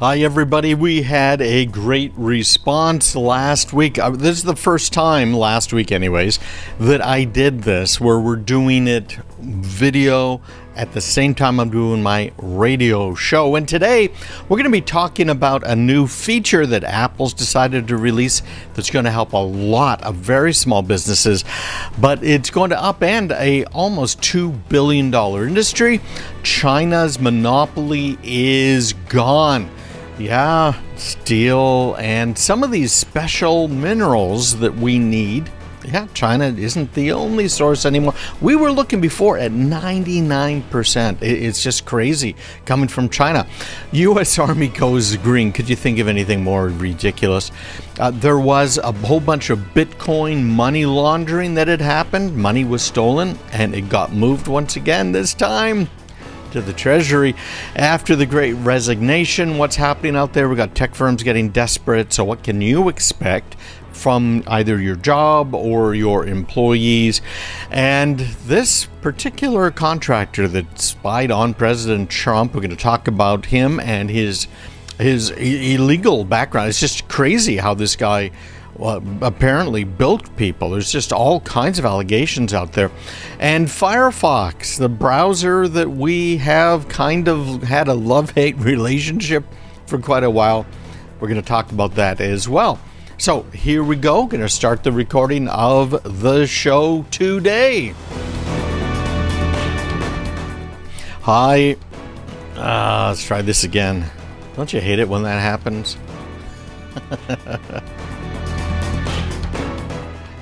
Hi, everybody. We had a great response last week. This is the first time, last week anyways, that I did this, where we're doing it video at the same time I'm doing my radio show. And today, we're going to be talking about a new feature that Apple's decided to release that's going to help a lot of very small businesses, but it's going to upend a almost $2 billion industry. China's monopoly is gone. Yeah, steel and some of these special minerals that we need. Yeah, China isn't the only source anymore. We were looking before at 99%. It's just crazy coming from China. U.S. Army goes green. Could you think of anything more ridiculous? There was a whole bunch of Bitcoin money laundering that had happened. Money was stolen and it got moved once again, this time to the Treasury. After the Great Resignation, what's happening out there? We got tech firms getting desperate. So what can you expect from either your job or your employees? And this particular contractor that spied on President Trump, we're going to talk about him and his illegal background. It's just crazy how this guy apparently bilked people. There's just all kinds of allegations out there. And Firefox, the browser that we have kind of had a love-hate relationship for quite a while, we're going to talk about that as well. So here we go. Going to start the recording of the show today. Hi. Let's try this again. Don't you hate it when that happens?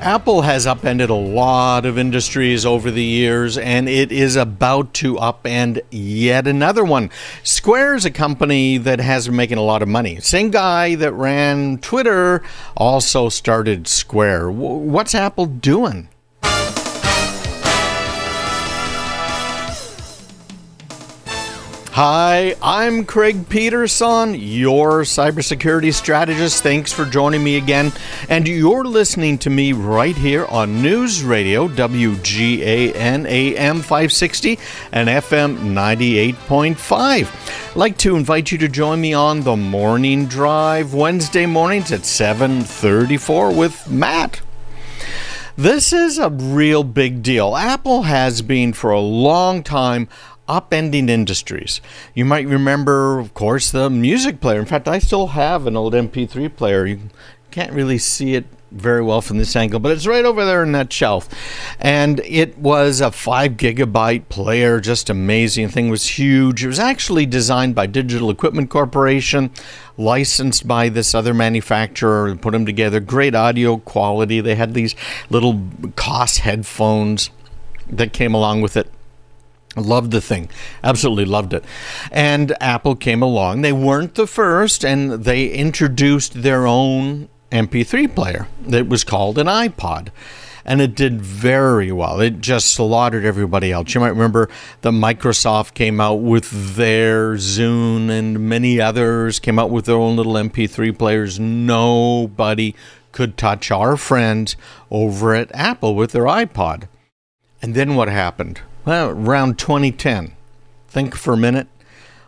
Apple has upended a lot of industries over the years, and it is about to upend yet another one. Square is a company that has been making a lot of money. Same guy that ran Twitter also started Square. What's Apple doing? Hi, I'm Craig Peterson, your cybersecurity strategist. Thanks for joining me again. And you're listening to me right here on News Radio, WGAN AM 560 and FM 98.5. I'd like to invite you to join me on the Morning Drive Wednesday mornings at 7:34 with Matt. This is a real big deal. Apple has been for a long time upending industries. You might remember, of course, the music player. In fact, I still have an old MP3 player. You can't really see it very well from this angle, but it's right over there in that shelf. And it was a 5 gigabyte player, just amazing. The thing was huge. It was actually designed by Digital Equipment Corporation, licensed by this other manufacturer, put them together. Great audio quality. They had these little Koss headphones that came along with it. Loved the thing. Absolutely loved it. And Apple came along. They weren't the first, and they introduced their own MP3 player. It was called an iPod. And it did very well. It just slaughtered everybody else. You might remember that Microsoft came out with their Zune, and many others came out with their own little MP3 players. Nobody could touch our friends over at Apple with their iPod. And then what happened? Well, around 2010, think for a minute,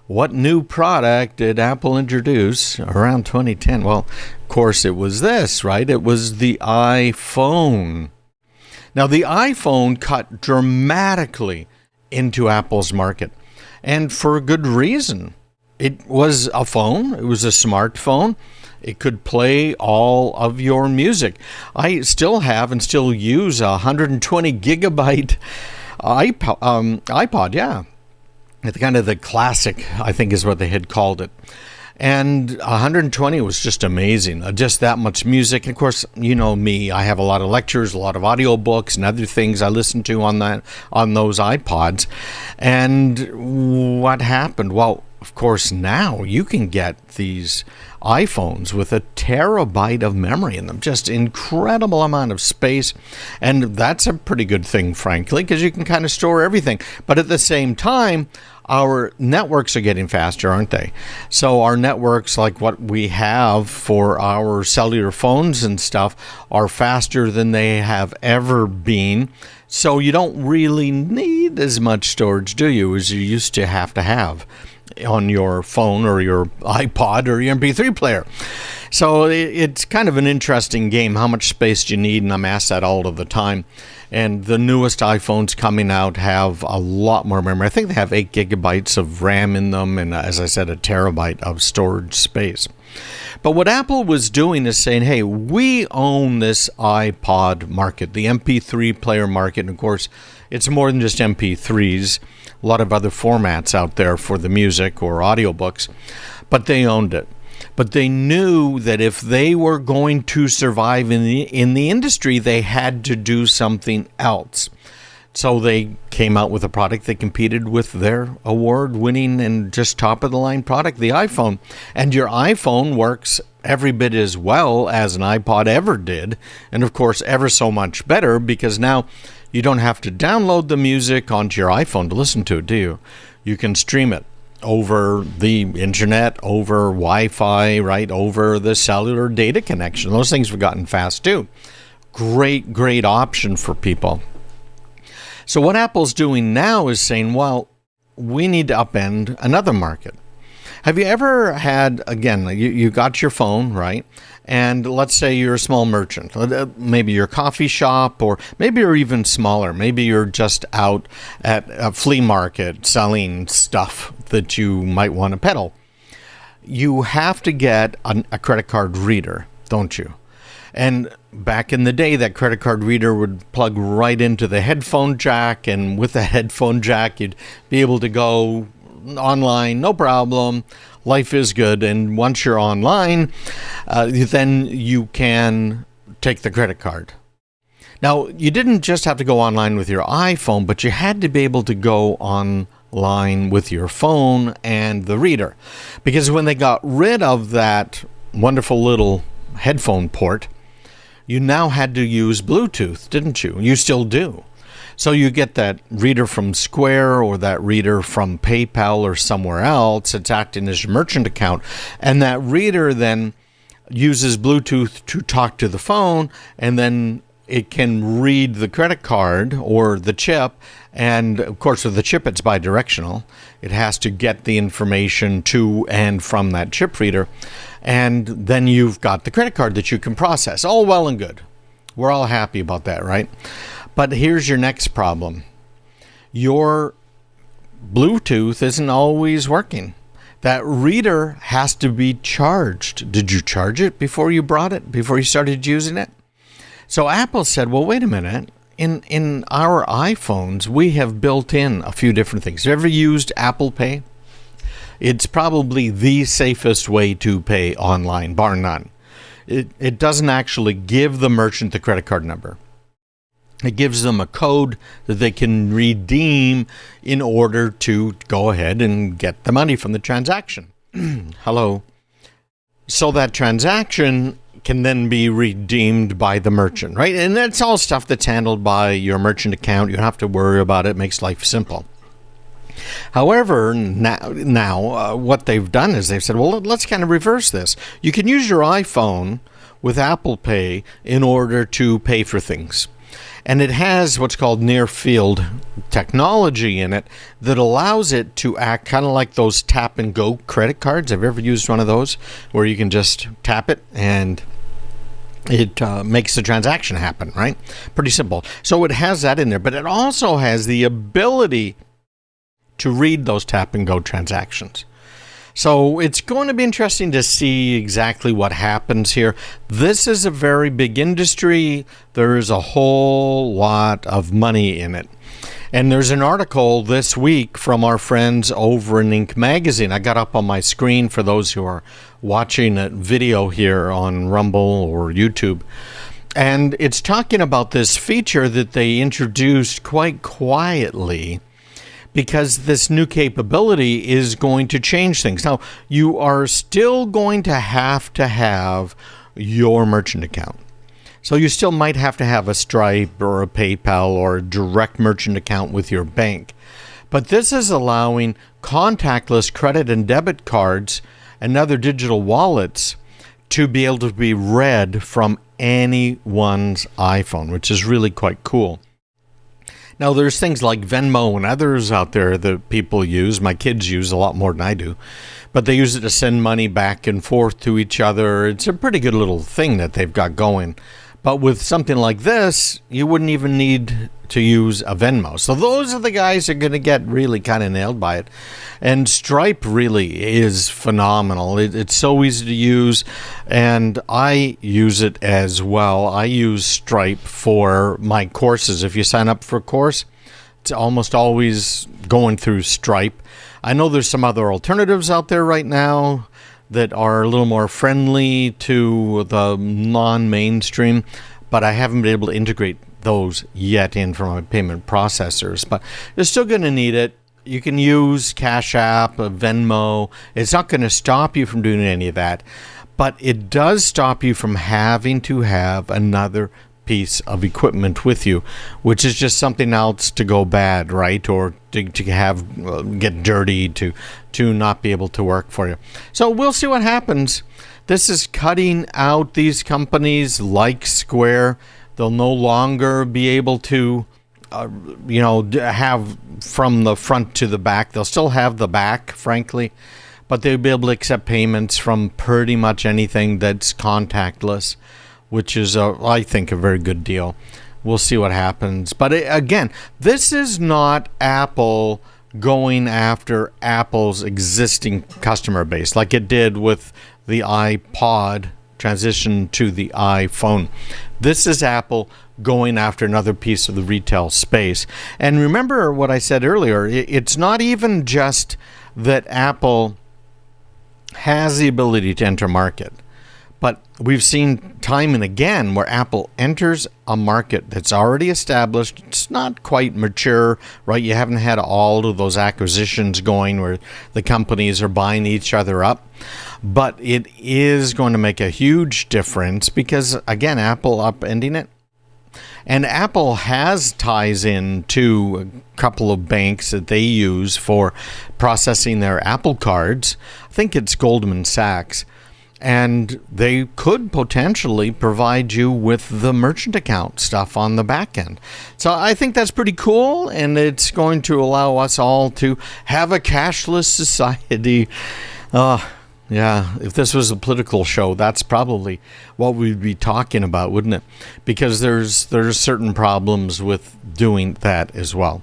what new product did Apple introduce around 2010? Well, of course, it was this, right? It was the iPhone. Now, the iPhone cut dramatically into Apple's market, and for a good reason. It was a phone. It was a smartphone. It could play all of your music. I still have and still use a 120 gigabyte iPod, yeah. It's kind of the classic, I think is what they had called it. And 120 was just amazing. Just that much music. And of course, you know me, I have a lot of lectures, a lot of audiobooks and other things I listen to on those iPods. And what happened? Well, of course, now you can get these iPhones with a terabyte of memory in them, just incredible amount of space. And that's a pretty good thing, frankly, because you can kind of store everything. But at the same time, our networks are getting faster, aren't they? So our networks, like what we have for our cellular phones and stuff, are faster than they have ever been. So you don't really need as much storage, do you, as you used to have. on your phone or your iPod or your MP3 player. So it's kind of an interesting game. How much space do you need? And I'm asked that all of the time. And the newest iPhones coming out have a lot more memory. I think they have 8 gigabytes of RAM in them, and as I said, a terabyte of storage space. But what Apple was doing is saying, hey, we own this iPod market, the MP3 player market. And of course, it's more than just MP3s, a lot of other formats out there for the music or audiobooks, but they owned it. But they knew that if they were going to survive in the industry, they had to do something else. So they came out with a product that competed with their award-winning and just top-of-the-line product, the iPhone. And your iPhone works every bit as well as an iPod ever did, and of course ever so much better, because now you don't have to download the music onto your iPhone to listen to it, do you? You can stream it over the internet, over Wi-Fi, right, over the cellular data connection. Those things have gotten fast too. Great option for people. So what Apple's doing now is saying, well, we need to upend another market. Have you ever had, again, you got your phone, right? And let's say you're a small merchant. Maybe you're a coffee shop, or maybe you're even smaller. Maybe you're just out at a flea market selling stuff that you might want to peddle. You have to get a credit card reader, don't you? And back in the day, that credit card reader would plug right into the headphone jack, and with the headphone jack, you'd be able to go online, no problem. Life is good. And once you're online, then you can take the credit card. Now, you didn't just have to go online with your iPhone, but you had to be able to go online with your phone and the reader. Because when they got rid of that wonderful little headphone port, you now had to use Bluetooth, didn't you? You still do. So you get that reader from Square or that reader from PayPal or somewhere else. It's acting as your merchant account. And that reader then uses Bluetooth to talk to the phone, and then it can read the credit card or the chip. And of course, with the chip, it's bidirectional. It has to get the information to and from that chip reader. And then you've got the credit card that you can process. All well and good. We're all happy about that, right? But here's your next problem. Your Bluetooth isn't always working. That reader has to be charged. Did you charge it before you brought it, before you started using it? So Apple said, well, wait a minute. In our iPhones, we have built in a few different things. Have you ever used Apple Pay? It's probably the safest way to pay online, bar none. It doesn't actually give the merchant the credit card number. It gives them a code that they can redeem in order to go ahead and get the money from the transaction. Hello. So that transaction can then be redeemed by the merchant, right? And that's all stuff that's handled by your merchant account. You don't have to worry about it. It makes life simple. However, now what they've done is they've said, well, let's kind of reverse this. You can use your iPhone with Apple Pay in order to pay for things. And it has what's called near-field technology in it that allows it to act kind of like those tap-and-go credit cards. Have you ever used one of those where you can just tap it and it makes the transaction happen, right? Pretty simple. So it has that in there, but it also has the ability to read those tap-and-go transactions. So it's going to be interesting to see exactly what happens here. This is a very big industry. There is a whole lot of money in it. And there's an article this week from our friends over in Inc. magazine. I got up on my screen for those who are watching a video here on Rumble or YouTube. And it's talking about this feature that they introduced quite quietly, because this new capability is going to change things. Now, you are still going to have your merchant account. So you still might have to have a Stripe or a PayPal or a direct merchant account with your bank. But this is allowing contactless credit and debit cards and other digital wallets to be able to be read from anyone's iPhone, which is really quite cool. Now, there's things like Venmo and others out there that people use. My kids use a lot more than I do. But they use it to send money back and forth to each other. It's a pretty good little thing that they've got going. But with something like this, you wouldn't even need to use a Venmo. So those are the guys that are going to get really kind of nailed by it. And Stripe really is phenomenal. It's so easy to use, and I use it as well. I use Stripe for my courses. If you sign up for a course, it's almost always going through Stripe. I know there's some other alternatives out there right now that are a little more friendly to the non-mainstream, but I haven't been able to integrate those yet in from my payment processors. But you're still going to need it. You can use Cash App, Venmo. It's not going to stop you from doing any of that, but it does stop you from having to have another piece of equipment with you, which is just something else to go bad, right? Or to have get dirty, to not be able to work for you. So we'll see what happens. This is cutting out these companies like Square. They'll no longer be able to have from the front to the back. They'll still have the back, frankly, but they'll be able to accept payments from pretty much anything that's contactless, which is, I think, a very good deal. We'll see what happens. But again, this is not Apple going after Apple's existing customer base like it did with the iPod transition to the iPhone. This is Apple going after another piece of the retail space. And remember what I said earlier, it's not even just that Apple has the ability to enter market, but we've seen time and again where Apple enters a market that's already established. It's not quite mature, right? You haven't had all of those acquisitions going where the companies are buying each other up. But it is going to make a huge difference because, again, Apple upending it. And Apple has ties in to a couple of banks that they use for processing their Apple cards. I think it's Goldman Sachs. And they could potentially provide you with the merchant account stuff on the back end. So I think that's pretty cool, and it's going to allow us all to have a cashless society. Yeah, if this was a political show, that's probably what we'd be talking about, wouldn't it? Because there's certain problems with doing that as well.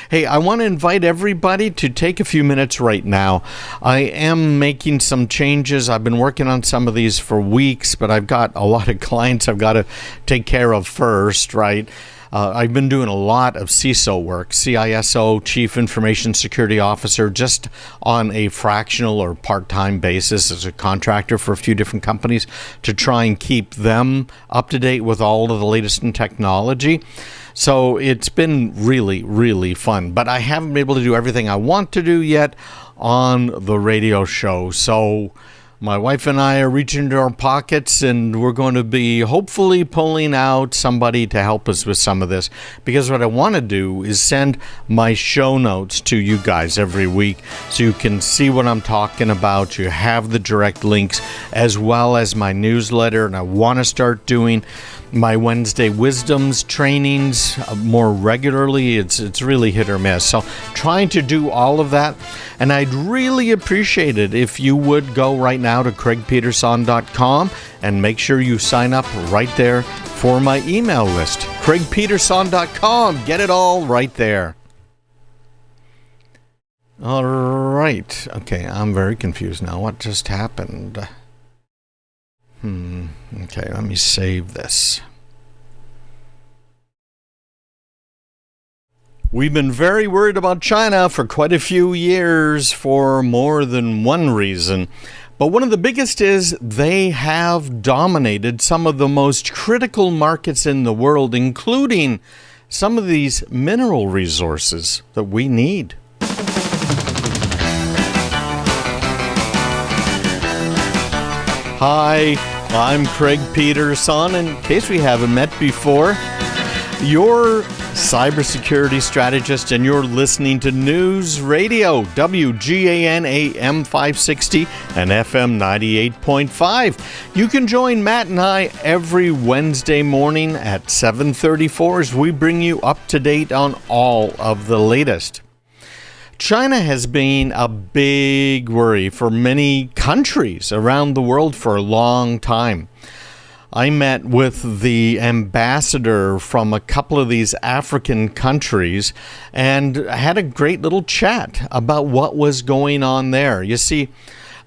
Hey, I want to invite everybody to take a few minutes right now. I am making some changes. I've been working on some of these for weeks, but I've got a lot of clients I've got to take care of first, right? I've been doing a lot of CISO work, CISO, Chief Information Security Officer, just on a fractional or part-time basis as a contractor for a few different companies to try and keep them up to date with all of the latest in technology. So it's been really, really fun. But I haven't been able to do everything I want to do yet on the radio show. So my wife and I are reaching into our pockets, and we're going to be hopefully pulling out somebody to help us with some of this. Because what I want to do is send my show notes to you guys every week so you can see what I'm talking about. You have the direct links as well as my newsletter. And I want to start doing my Wednesday Wisdoms trainings more regularly. It's really hit or miss. So trying to do all of that. And I'd really appreciate it if you would go right now to craigpeterson.com and make sure you sign up right there for my email list. craigpeterson.com. Get it all right there. All right. Okay, I'm very confused now. What just happened? Okay, let me save this. We've been very worried about China for quite a few years for more than one reason. But one of the biggest is they have dominated some of the most critical markets in the world, including some of these mineral resources that we need. Hi, I'm Craig Peterson. In case we haven't met before, your cybersecurity strategist, and you're listening to News Radio, WGAN AM 560 and FM 98.5. You can join Matt and I every Wednesday morning at 7:34 as we bring you up to date on all of the latest. China has been a big worry for many countries around the world for a long time. I met with the ambassador from a couple of these African countries and had a great little chat about what was going on there. You see,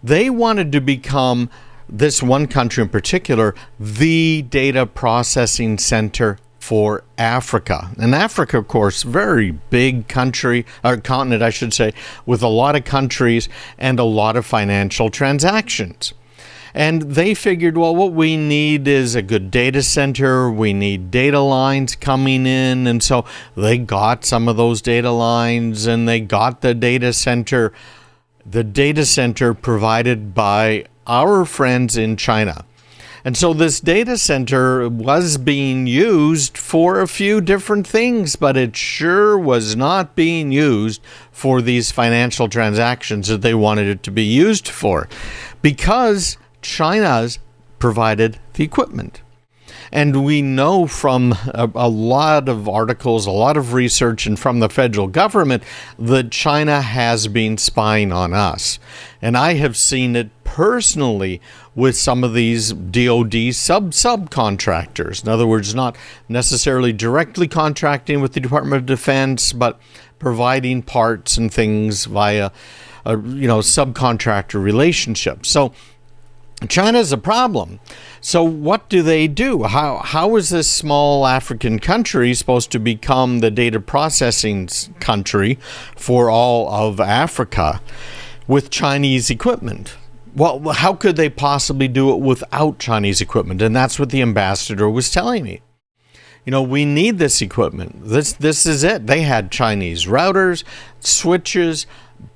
they wanted to become, this one country in particular, the data processing center for Africa. And Africa, of course, very big country, or continent, I should say, with a lot of countries and a lot of financial transactions. And they figured, well, what we need is a good data center. We need data lines coming in. And so they got some of those data lines and they got the data center provided by our friends in China. And so this data center was being used for a few different things, but it sure was not being used for these financial transactions that they wanted it to be used for, because China's provided the equipment. And we know from a lot of articles, a lot of research, and from the federal government that China has been spying on us. And I have seen it personally with some of these DoD subcontractors. In other words, not necessarily directly contracting with the Department of Defense, but providing parts and things via a subcontractor relationship. So China's a problem. So what do they do? How is this small African country supposed to become the data processing country for all of Africa with Chinese equipment? Well, how could they possibly do it without Chinese equipment? And that's what the ambassador was telling me. We need this equipment. This is it. They had Chinese routers, switches,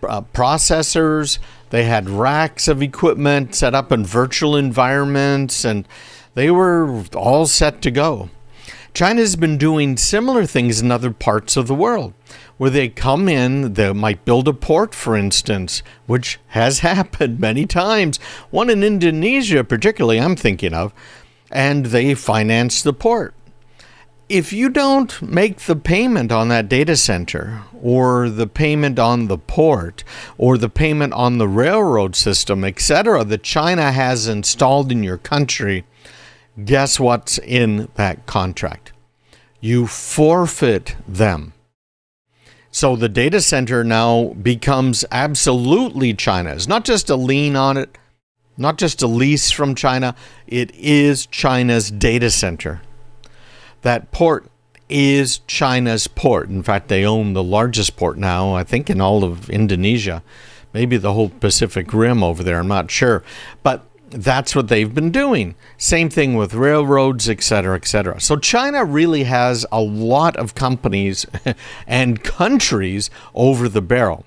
processors. They had racks of equipment set up in virtual environments, and they were all set to go. China's been doing similar things in other parts of the world, where they come in, they might build a port, for instance, which has happened many times. One in Indonesia, particularly, I'm thinking of, and they finance the port. If you don't make the payment on that data center, or the payment on the port, or the payment on the railroad system, etc., that China has installed in your country, guess what's in that contract? You forfeit them. So the data center now becomes absolutely China's. Not just a lien on it, not just a lease from China. It is China's data center. That port is China's port. In fact, they own the largest port now, I think, in all of Indonesia. Maybe the whole Pacific Rim over there, I'm not sure. But that's what they've been doing. Same thing with railroads, etc., etc. So China really has a lot of companies and countries over the barrel.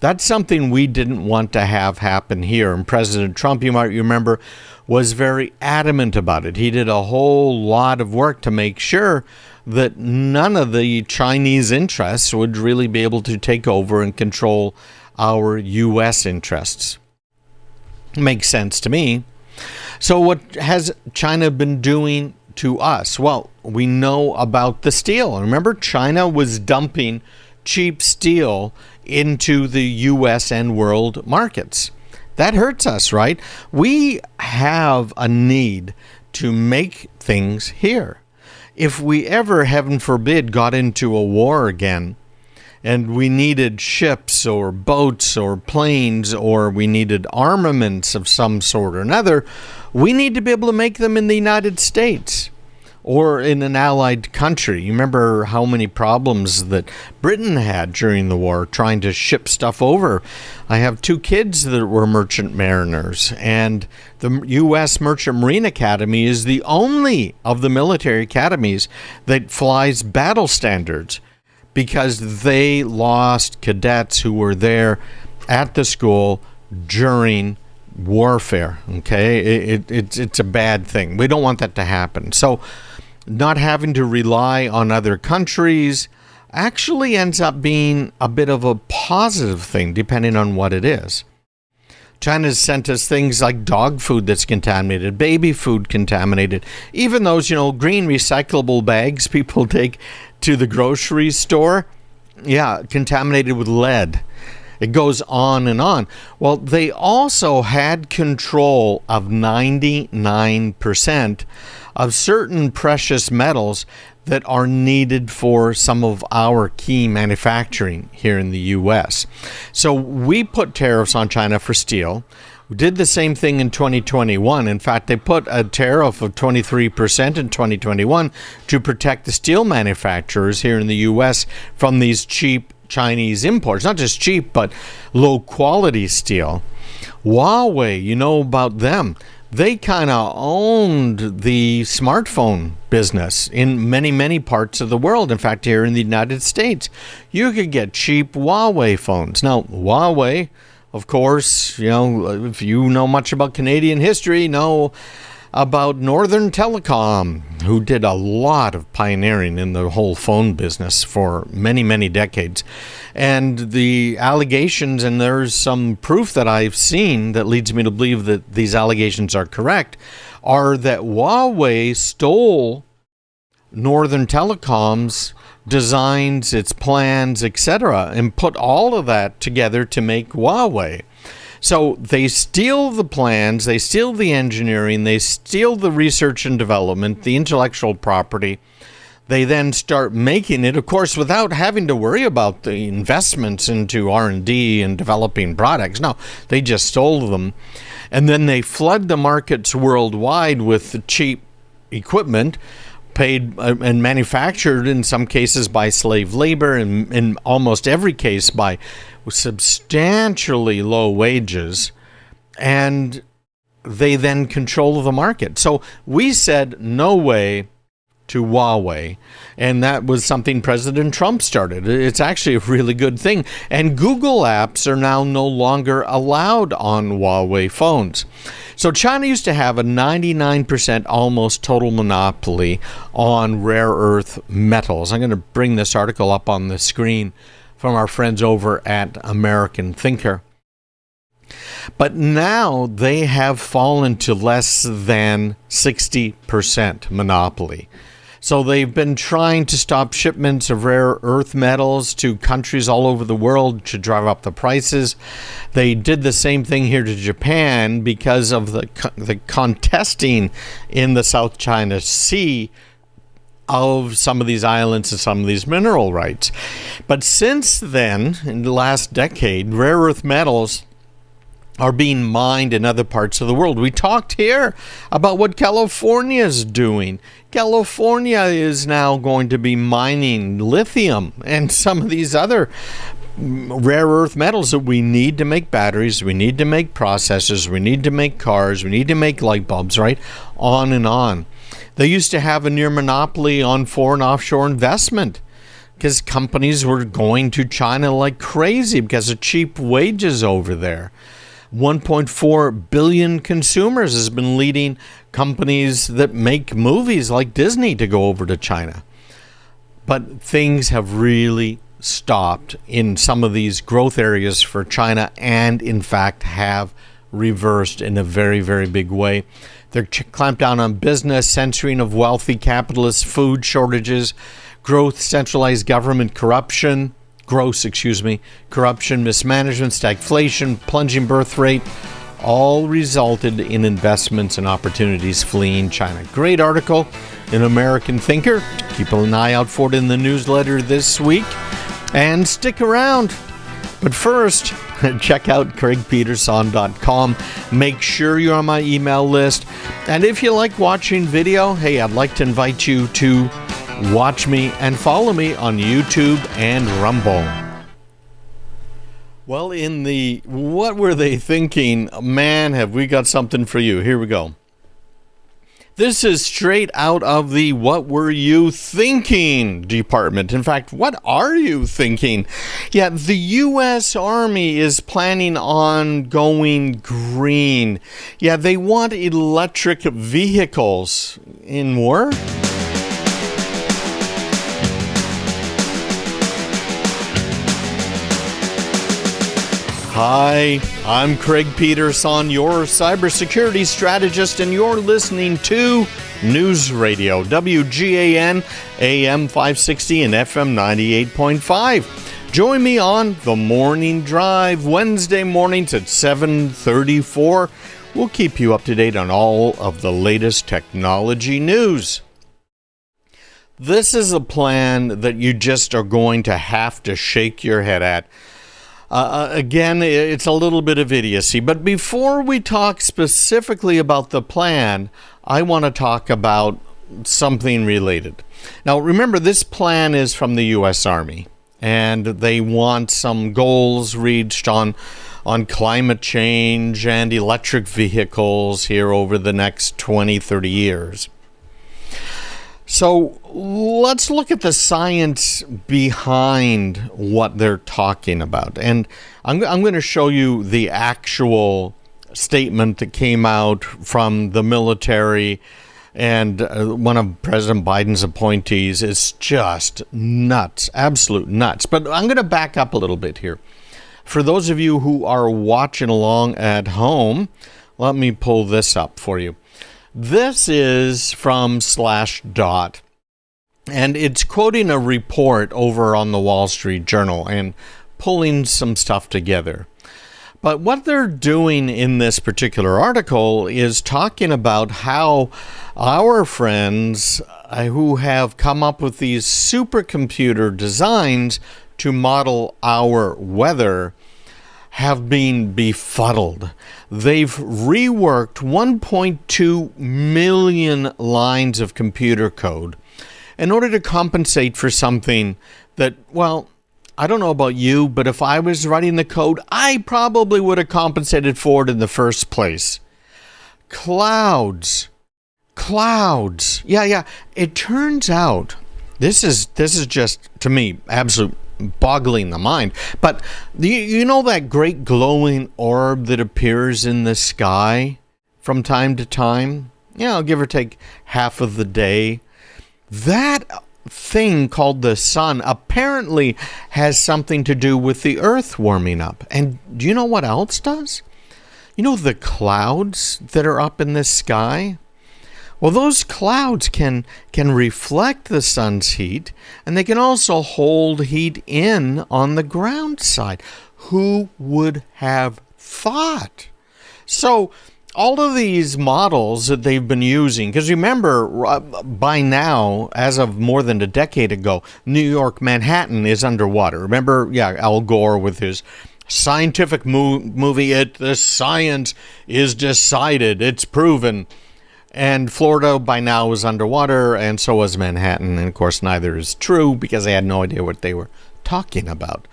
That's something we didn't want to have happen here. And President Trump, you might remember, was very adamant about it. He did a whole lot of work to make sure that none of the Chinese interests would really be able to take over and control our U.S. interests. Makes sense to me. So what has China been doing to us? Well, we know about the steel. Remember, China was dumping cheap steel into the U.S. and world markets. That hurts us, right? We have a need to make things here. If we ever, heaven forbid, got into a war again, and we needed ships or boats or planes, or we needed armaments of some sort or another, we need to be able to make them in the United States or in an allied country. You remember how many problems that Britain had during the war trying to ship stuff over. I have two kids that were merchant mariners, and the U.S. Merchant Marine Academy is the only of the military academies that flies battle standards, because they lost cadets who were there at the school during warfare. Okay, it's a bad thing. We don't want that to happen. So not having to rely on other countries, actually ends up being a bit of a positive thing, depending on what it is. China's sent us things like dog food that's contaminated, baby food contaminated, even those, green recyclable bags people take to the grocery store, contaminated with lead. It goes on and on. Well, they also had control of 99% of certain precious metals that are needed for some of our key manufacturing here in the U.S. So we put tariffs on China for steel. We did the same thing in 2021. In fact, they put a tariff of 23% in 2021 to protect the steel manufacturers here in the U.S. from these cheap Chinese imports. Not just cheap, but low-quality steel. Huawei, you know about them. They kind of owned the smartphone business in many, many parts of the world. In fact, here in the United States, you could get cheap Huawei phones. Now, Huawei, of course, if you know much about Canadian history, know about Northern Telecom, who did a lot of pioneering in the whole phone business for many, many decades. And the allegations, and there's some proof that I've seen that leads me to believe that these allegations are correct, are that Huawei stole Northern Telecom's designs, its plans, etc., and put all of that together to make Huawei. So they steal the plans, they steal the engineering, they steal the research and development, the intellectual property. They then start making it, of course, without having to worry about the investments into R&D and developing products. No, they just stole them. And then they flood the markets worldwide with cheap equipment, paid and manufactured in some cases by slave labor, and in almost every case by substantially low wages, and they then control the market. So we said no way to Huawei, and that was something President Trump started. It's actually a really good thing. And Google apps are now no longer allowed on Huawei phones. So China used to have a 99% almost total monopoly on rare earth metals. I'm going to bring this article up on the screen from our friends over at American Thinker. But now they have fallen to less than 60% monopoly. So they've been trying to stop shipments of rare earth metals to countries all over the world to drive up the prices. They did the same thing here to Japan because of the contesting in the South China Sea of some of these islands and some of these mineral rights. But since then, in the last decade, rare earth metals are being mined in other parts of the world. We talked here about what California is doing. California is now going to be mining lithium and some of these other rare earth metals that we need to make batteries, we need to make processors, we need to make cars, we need to make light bulbs, right? On and on. They used to have a near monopoly on foreign offshore investment because companies were going to China like crazy because of cheap wages over there. 1.4 billion consumers has been leading companies that make movies like Disney to go over to China. But things have really stopped in some of these growth areas for China and, in fact, have reversed in a very, very big way. They're clamped down on business, censoring of wealthy capitalists, food shortages, centralized government corruption, corruption, mismanagement, stagflation, plunging birth rate, all resulted in investments and opportunities fleeing China. Great article in American Thinker. Keep an eye out for it in the newsletter this week. And stick around. But first, check out craigpeterson.com. Make sure you're on my email list. And if you like watching video, hey, I'd like to invite you to watch me and follow me on YouTube and Rumble. Well, in the What Were They Thinking? Man, have we got something for you. Here we go. This is straight out of the What Were You Thinking department. In fact, what are you thinking? Yeah, the U.S. Army is planning on going green. Yeah, they want electric vehicles in war. Hi, I'm Craig Peterson, your cybersecurity strategist, and you're listening to News Radio, WGAN, AM 560 and FM 98.5. Join me on The Morning Drive, Wednesday mornings at 7:34. We'll keep you up to date on all of the latest technology news. This is a plan that you just are going to have to shake your head at. Again, it's a little bit of idiocy, but before we talk specifically about the plan, I want to talk about something related. Now, remember, this plan is from the U.S. Army, and they want some goals reached on climate change and electric vehicles here over the next 20, 30 years. So let's look at the science behind what they're talking about. And I'm going to show you the actual statement that came out from the military, and one of President Biden's appointees is just nuts, absolute nuts. But I'm going to back up a little bit here. For those of you who are watching along at home, let me pull this up for you. This is from Slashdot, and it's quoting a report over on the Wall Street Journal and pulling some stuff together. But what they're doing in this particular article is talking about how our friends who have come up with these supercomputer designs to model our weather have been befuddled. They've reworked 1.2 million lines of computer code in order to compensate for something that, well, I don't know about you, but if I was writing the code, I probably would have compensated for it in the first place. Clouds. Yeah. It turns out, this is just, to me, absolute boggling the mind. But you know that great glowing orb that appears in the sky from time to time? Give or take half of the day. That thing called the sun apparently has something to do with the earth warming up. And do you know what else does? You know the clouds that are up in the sky? Well, those clouds can reflect the sun's heat, and they can also hold heat in on the ground side. Who would have thought? So all of these models that they've been using, because remember, by now, as of more than a decade ago, New York, Manhattan is underwater. Remember, Al Gore with his scientific movie, The Science is Decided, It's Proven. And Florida by now was underwater, and so was Manhattan. And of course, neither is true because they had no idea what they were talking about.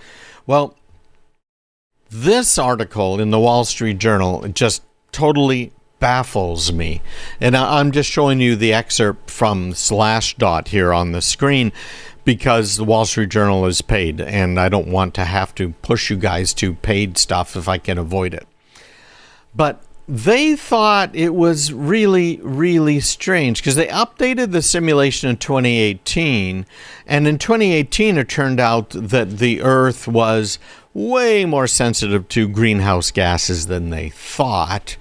Well, this article in the Wall Street Journal just totally baffles me. And I'm just showing you the excerpt from Slashdot here on the screen because the Wall Street Journal is paid, and I don't want to have to push you guys to paid stuff if I can avoid it. But they thought it was really, really strange because they updated the simulation in 2018, and in 2018 it turned out that the Earth was way more sensitive to greenhouse gases than they thought.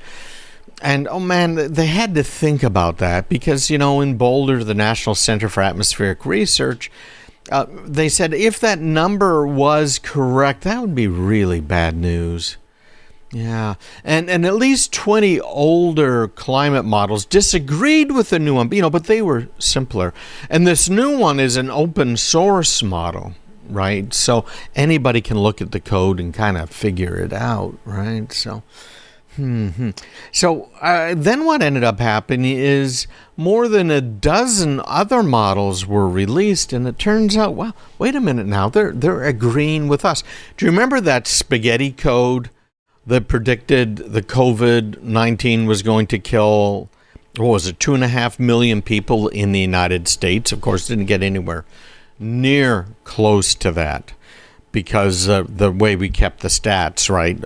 And oh man, they had to think about that because, in Boulder, the National Center for Atmospheric Research, they said if that number was correct, that would be really bad news. Yeah, and at least 20 older climate models disagreed with the new one, but they were simpler. And this new one is an open source model, right? So anybody can look at the code and kind of figure it out, right? So, So then what ended up happening is more than a dozen other models were released, and it turns out, well, wait a minute now, they're agreeing with us. Do you remember that spaghetti code that predicted the COVID-19 was going to kill, 2.5 million people in the United States? Of course, didn't get anywhere near close to that because the way we kept the stats, right?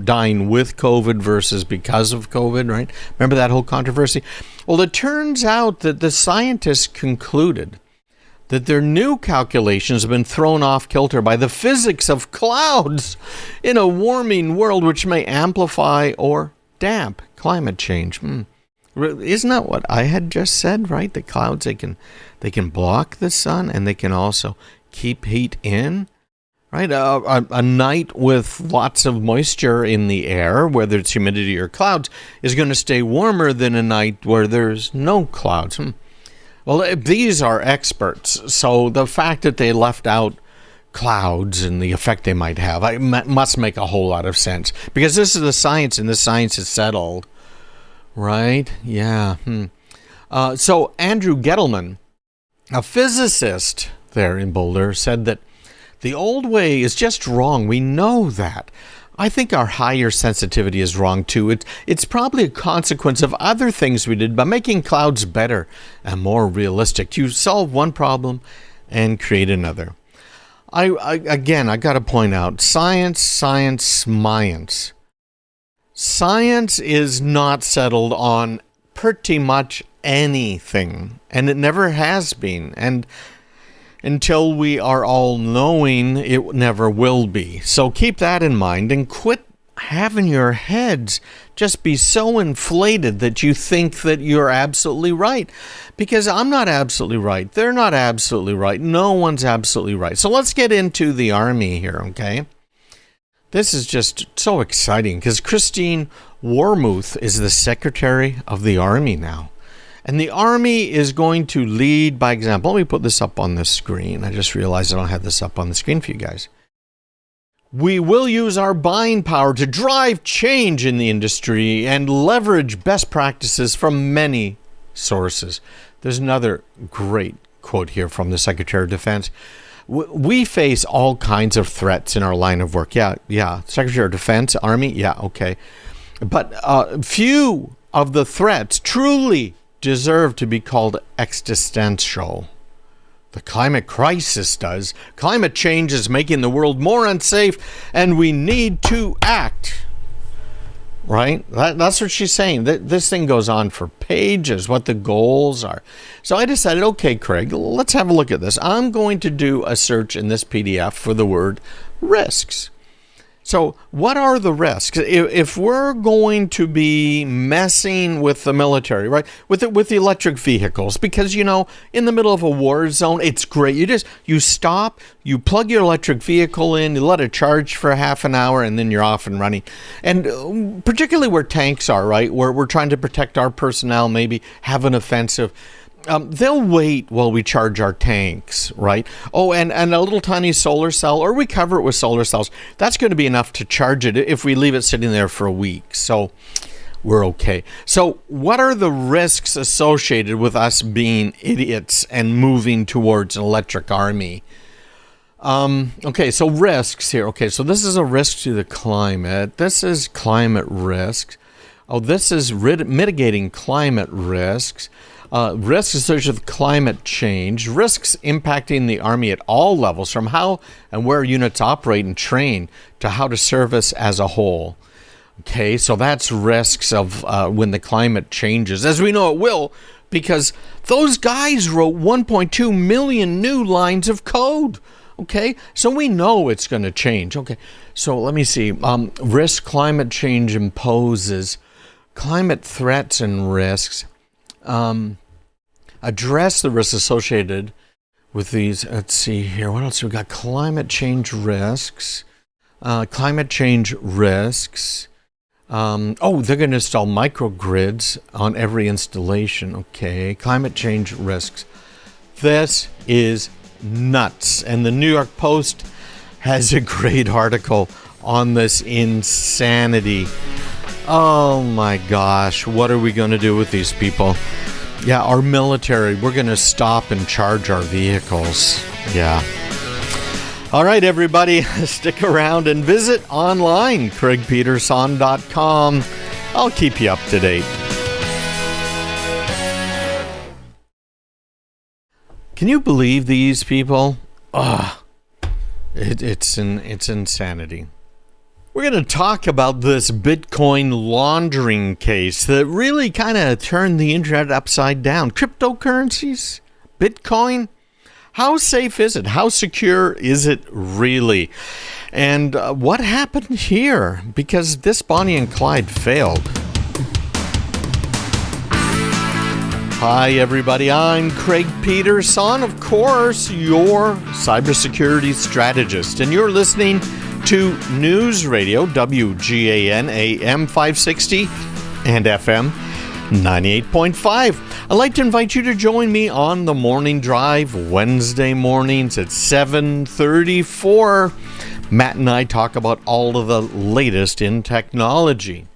Dying with COVID versus because of COVID, right? Remember that whole controversy? Well, it turns out that the scientists concluded that their new calculations have been thrown off kilter by the physics of clouds in a warming world, which may amplify or damp climate change. Isn't that what I had just said, right? The clouds, they can block the sun and they can also keep heat in, right? A night with lots of moisture in the air, whether it's humidity or clouds, is going to stay warmer than a night where there's no clouds. Well, these are experts, so the fact that they left out clouds and the effect they might have must make a whole lot of sense, because this is the science, and the science is settled, right? Yeah. So Andrew Gettleman, a physicist there in Boulder, said that the old way is just wrong. We know that. I think our higher sensitivity is wrong too. It's probably a consequence of other things we did by making clouds better and more realistic. You solve one problem and create another. I got to point out, science. Science is not settled on pretty much anything, and it never has been. And until we are all knowing, it never will be. So keep that in mind and quit having your heads just be so inflated that you think that you're absolutely right. Because I'm not absolutely right. They're not absolutely right. No one's absolutely right. So let's get into the Army here, okay? This is just so exciting because Christine Wormuth is the Secretary of the Army now. And the Army is going to lead by example. Let me put this up on the screen. I just realized I don't have this up on the screen for you guys. We will use our buying power to drive change in the industry and leverage best practices from many sources. There's another great quote here from the Secretary of Defense. We face all kinds of threats in our line of work. Yeah. Secretary of Defense, Army, yeah, okay. But few of the threats truly deserve to be called existential. The climate crisis does. Climate change is making the world more unsafe, and we need to act. Right? That's what she's saying. This thing goes on for pages, what the goals are. So I decided, okay, Craig, let's have a look at this. I'm going to do a search in this PDF for the word risks. So what are the risks? If we're going to be messing with the military, right, with the electric vehicles, because, you know, in the middle of a war zone, it's great. You stop, you plug your electric vehicle in, you let it charge for half an hour, and then you're off and running. And particularly where tanks are, right, where we're trying to protect our personnel, maybe have an offensive. They'll wait while we charge our tanks, right? Oh, and a little tiny solar cell, or we cover it with solar cells. That's going to be enough to charge it if we leave it sitting there for a week. So we're okay. So what are the risks associated with us being idiots and moving towards an electric army? Okay, so risks here. Okay, so this is a risk to the climate. This is climate risks. Oh, this is mitigating climate risks. Risks associated with climate change, risks impacting the Army at all levels, from how and where units operate and train to how to service as a whole. Okay, so that's risks of when the climate changes, as we know it will, because those guys wrote 1.2 million new lines of code. Okay, so we know it's going to change. Okay, so let me see. Risk climate change imposes, climate threats and risks. Address the risks associated with these. Let's see here. What else we got? Climate change risks. They're going to install microgrids on every installation. Okay. Climate change risks. This is nuts. And the New York Post has a great article on this insanity. Oh my gosh. What are we going to do with these people? Yeah, our military, we're going to stop and charge our vehicles. Yeah. All right, everybody, stick around and visit online, craigpeterson.com. I'll keep you up to date. Can you believe these people? It's insanity. We're going to talk about this Bitcoin laundering case that really kind of turned the internet upside down. Cryptocurrencies? Bitcoin? How safe is it? How secure is it really? And what happened here? Because this Bonnie and Clyde failed. Hi, everybody. I'm Craig Peterson, of course, your cybersecurity strategist. And you're listening to News Radio, WGAN, AM 560 and FM 98.5. I'd like to invite you to join me on the morning drive Wednesday mornings at 7:34. Matt and I talk about all of the latest in technology.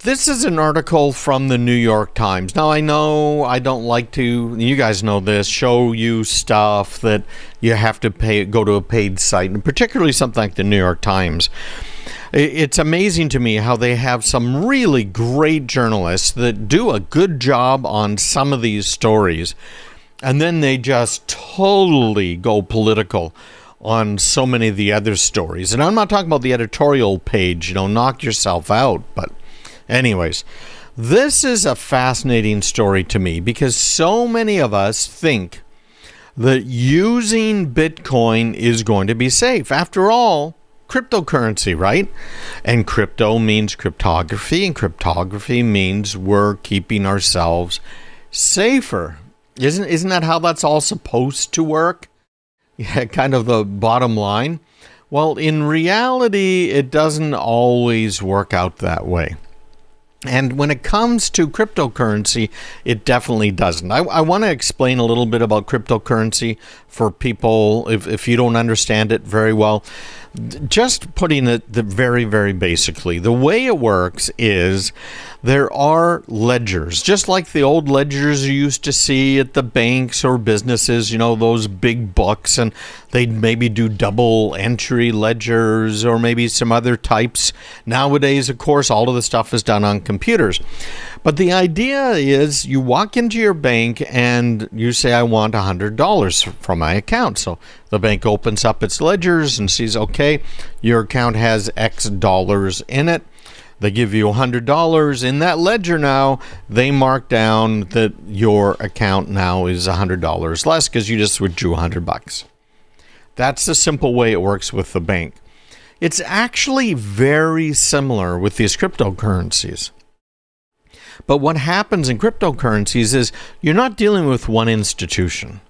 This is an article from the New York Times. Now, I know I don't like to, you guys know this, show you stuff that you have to go to a paid site, and particularly something like the New York Times. It's amazing to me how they have some really great journalists that do a good job on some of these stories, and then they just totally go political on so many of the other stories. And I'm not talking about the editorial page, knock yourself out, but anyways, this is a fascinating story to me because so many of us think that using Bitcoin is going to be safe. After all, cryptocurrency, right? And crypto means cryptography, and cryptography means we're keeping ourselves safer. Isn't that how that's all supposed to work? Yeah, kind of the bottom line. Well, in reality, it doesn't always work out that way. And when it comes to cryptocurrency, it definitely doesn't. I want to explain a little bit about cryptocurrency for people if you don't understand it very well. Just putting it very, very basically, the way it works is there are ledgers, just like the old ledgers you used to see at the banks or businesses, those big books, and they'd maybe do double entry ledgers or maybe some other types. Nowadays, of course, all of the stuff is done on computers. But the idea is you walk into your bank and you say, I want $100 from my account. So the bank opens up its ledgers and sees, okay, your account has X dollars in it. They give you $100 in that ledger. Now they mark down that your account now is $100 less because you just withdrew $100. That's the simple way it works with the bank. It's actually very similar with these cryptocurrencies. But what happens in cryptocurrencies is you're not dealing with one institution.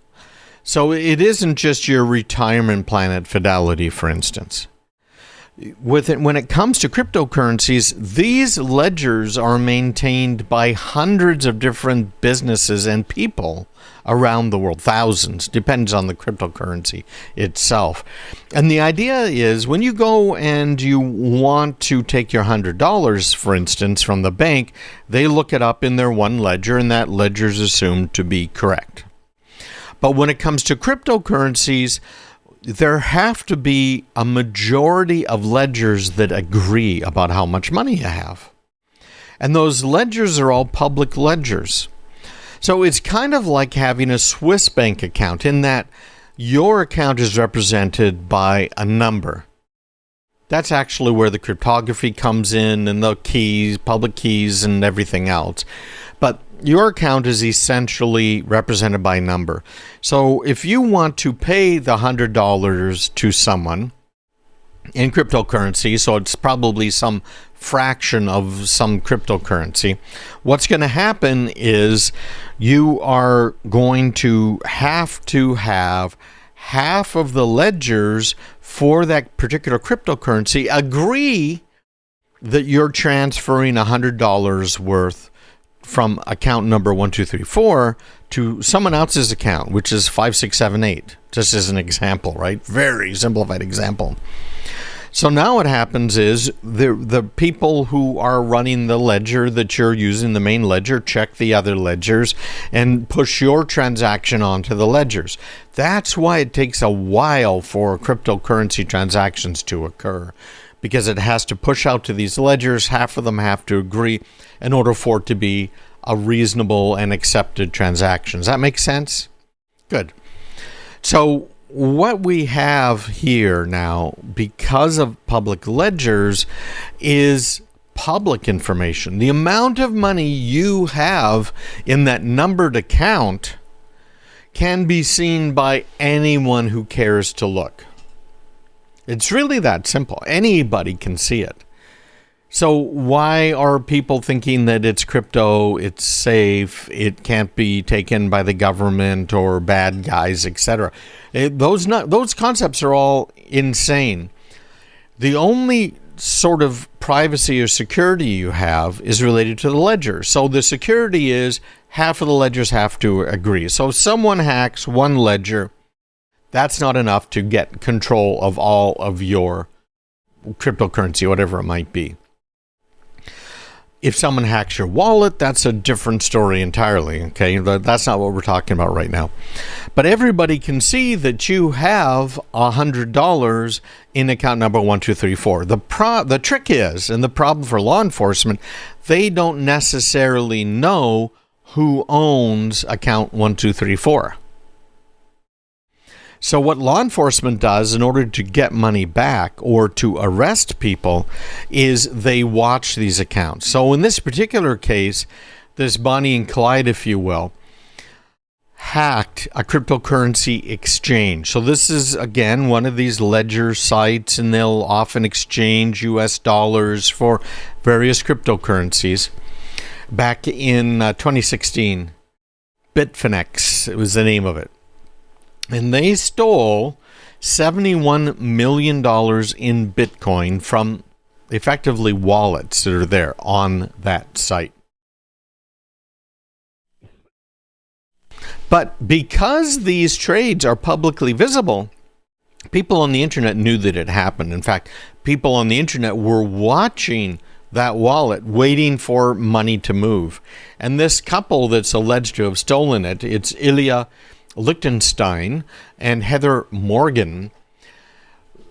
So it isn't just your retirement plan at Fidelity, for instance. When it comes to cryptocurrencies, these ledgers are maintained by hundreds of different businesses and people around the world, thousands, depends on the cryptocurrency itself. And the idea is when you go and you want to take your $100, for instance, from the bank, they look it up in their one ledger, and that ledger is assumed to be correct. But when it comes to cryptocurrencies, there have to be a majority of ledgers that agree about how much money you have. And those ledgers are all public ledgers. So it's kind of like having a Swiss bank account in that your account is represented by a number. That's actually where the cryptography comes in and the keys, public keys and everything else. But your account is essentially represented by a number. So if you want to pay the $100 to someone in cryptocurrency, so it's probably some fraction of some cryptocurrency, what's going to happen is you are going to have half of the ledgers for that particular cryptocurrency agree that you're transferring $100 worth from account number 1234 to someone else's account, which is 5678, just as an example, right? Very simplified example. So now what happens is the people who are running the ledger that you're using, the main ledger, check the other ledgers and push your transaction onto the ledgers. That's why it takes a while for cryptocurrency transactions to occur, because it has to push out to these ledgers. Half of them have to agree in order for it to be a reasonable and accepted transaction. Does that make sense? Good. So what we have here now, because of public ledgers, is public information. The amount of money you have in that numbered account can be seen by anyone who cares to look. It's really that simple. Anybody can see it. So why are people thinking that it's crypto, it's safe, it can't be taken by the government or bad guys, etc.? Those concepts are all insane. The only sort of privacy or security you have is related to the ledger. So the security is half of the ledgers have to agree. So if someone hacks one ledger, that's not enough to get control of all of your cryptocurrency, whatever it might be. If someone hacks your wallet, that's a different story entirely, okay? That's not what we're talking about right now. But everybody can see that you have $100 in account number 1234. The trick is, and the problem for law enforcement, they don't necessarily know who owns account 1234. So what law enforcement does in order to get money back or to arrest people is they watch these accounts. So in this particular case, this Bonnie and Clyde, if you will, hacked a cryptocurrency exchange. So this is, again, one of these ledger sites, and they'll often exchange US dollars for various cryptocurrencies. Back in 2016, Bitfinex, it was the name of it. And they stole $71 million in Bitcoin from effectively wallets that are there on that site. But because these trades are publicly visible, people on the internet knew that it happened. In fact, people on the internet were watching that wallet, waiting for money to move. And this couple that's alleged to have stolen it, it's Ilya Lichtenstein and Heather Morgan,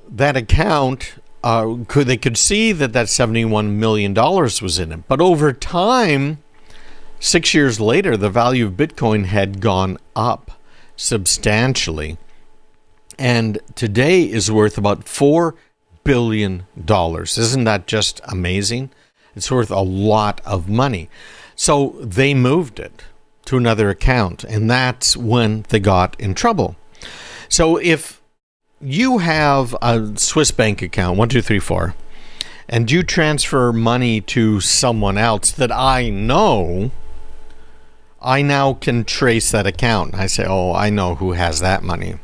that account, they could see that $71 million was in it. But over time, 6 years later, the value of Bitcoin had gone up substantially. And today is worth about $4 billion. Isn't that just amazing? It's worth a lot of money. So they moved it to another account, and that's when they got in trouble. So if you have a Swiss bank account, 1234, and you transfer money to someone else that I know, I now can trace that account. I say, oh, I know who has that money.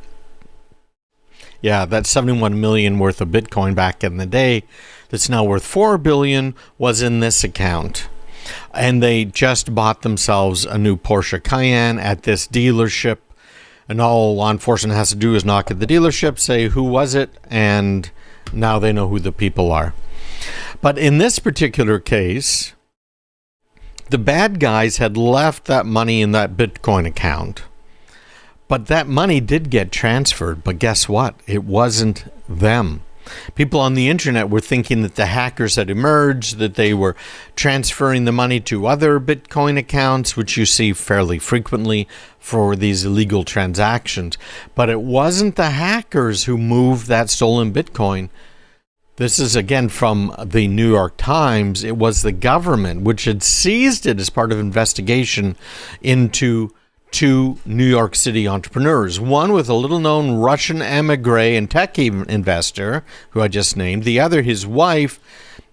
Yeah, that 71 million worth of Bitcoin back in the day that's now worth 4 billion was in this account. And they just bought themselves a new Porsche Cayenne at this dealership. And all law enforcement has to do is knock at the dealership, say, who was it? And now they know who the people are. But in this particular case, the bad guys had left that money in that Bitcoin account. But that money did get transferred. But guess what? It wasn't them. People on the internet were thinking that the hackers had emerged, that they were transferring the money to other Bitcoin accounts, which you see fairly frequently for these illegal transactions. But it wasn't the hackers who moved that stolen Bitcoin. This is, again, from the New York Times. It was the government, which had seized it as part of investigation into two New York City entrepreneurs. One with a little-known Russian emigre and tech investor, who I just named. The other, his wife,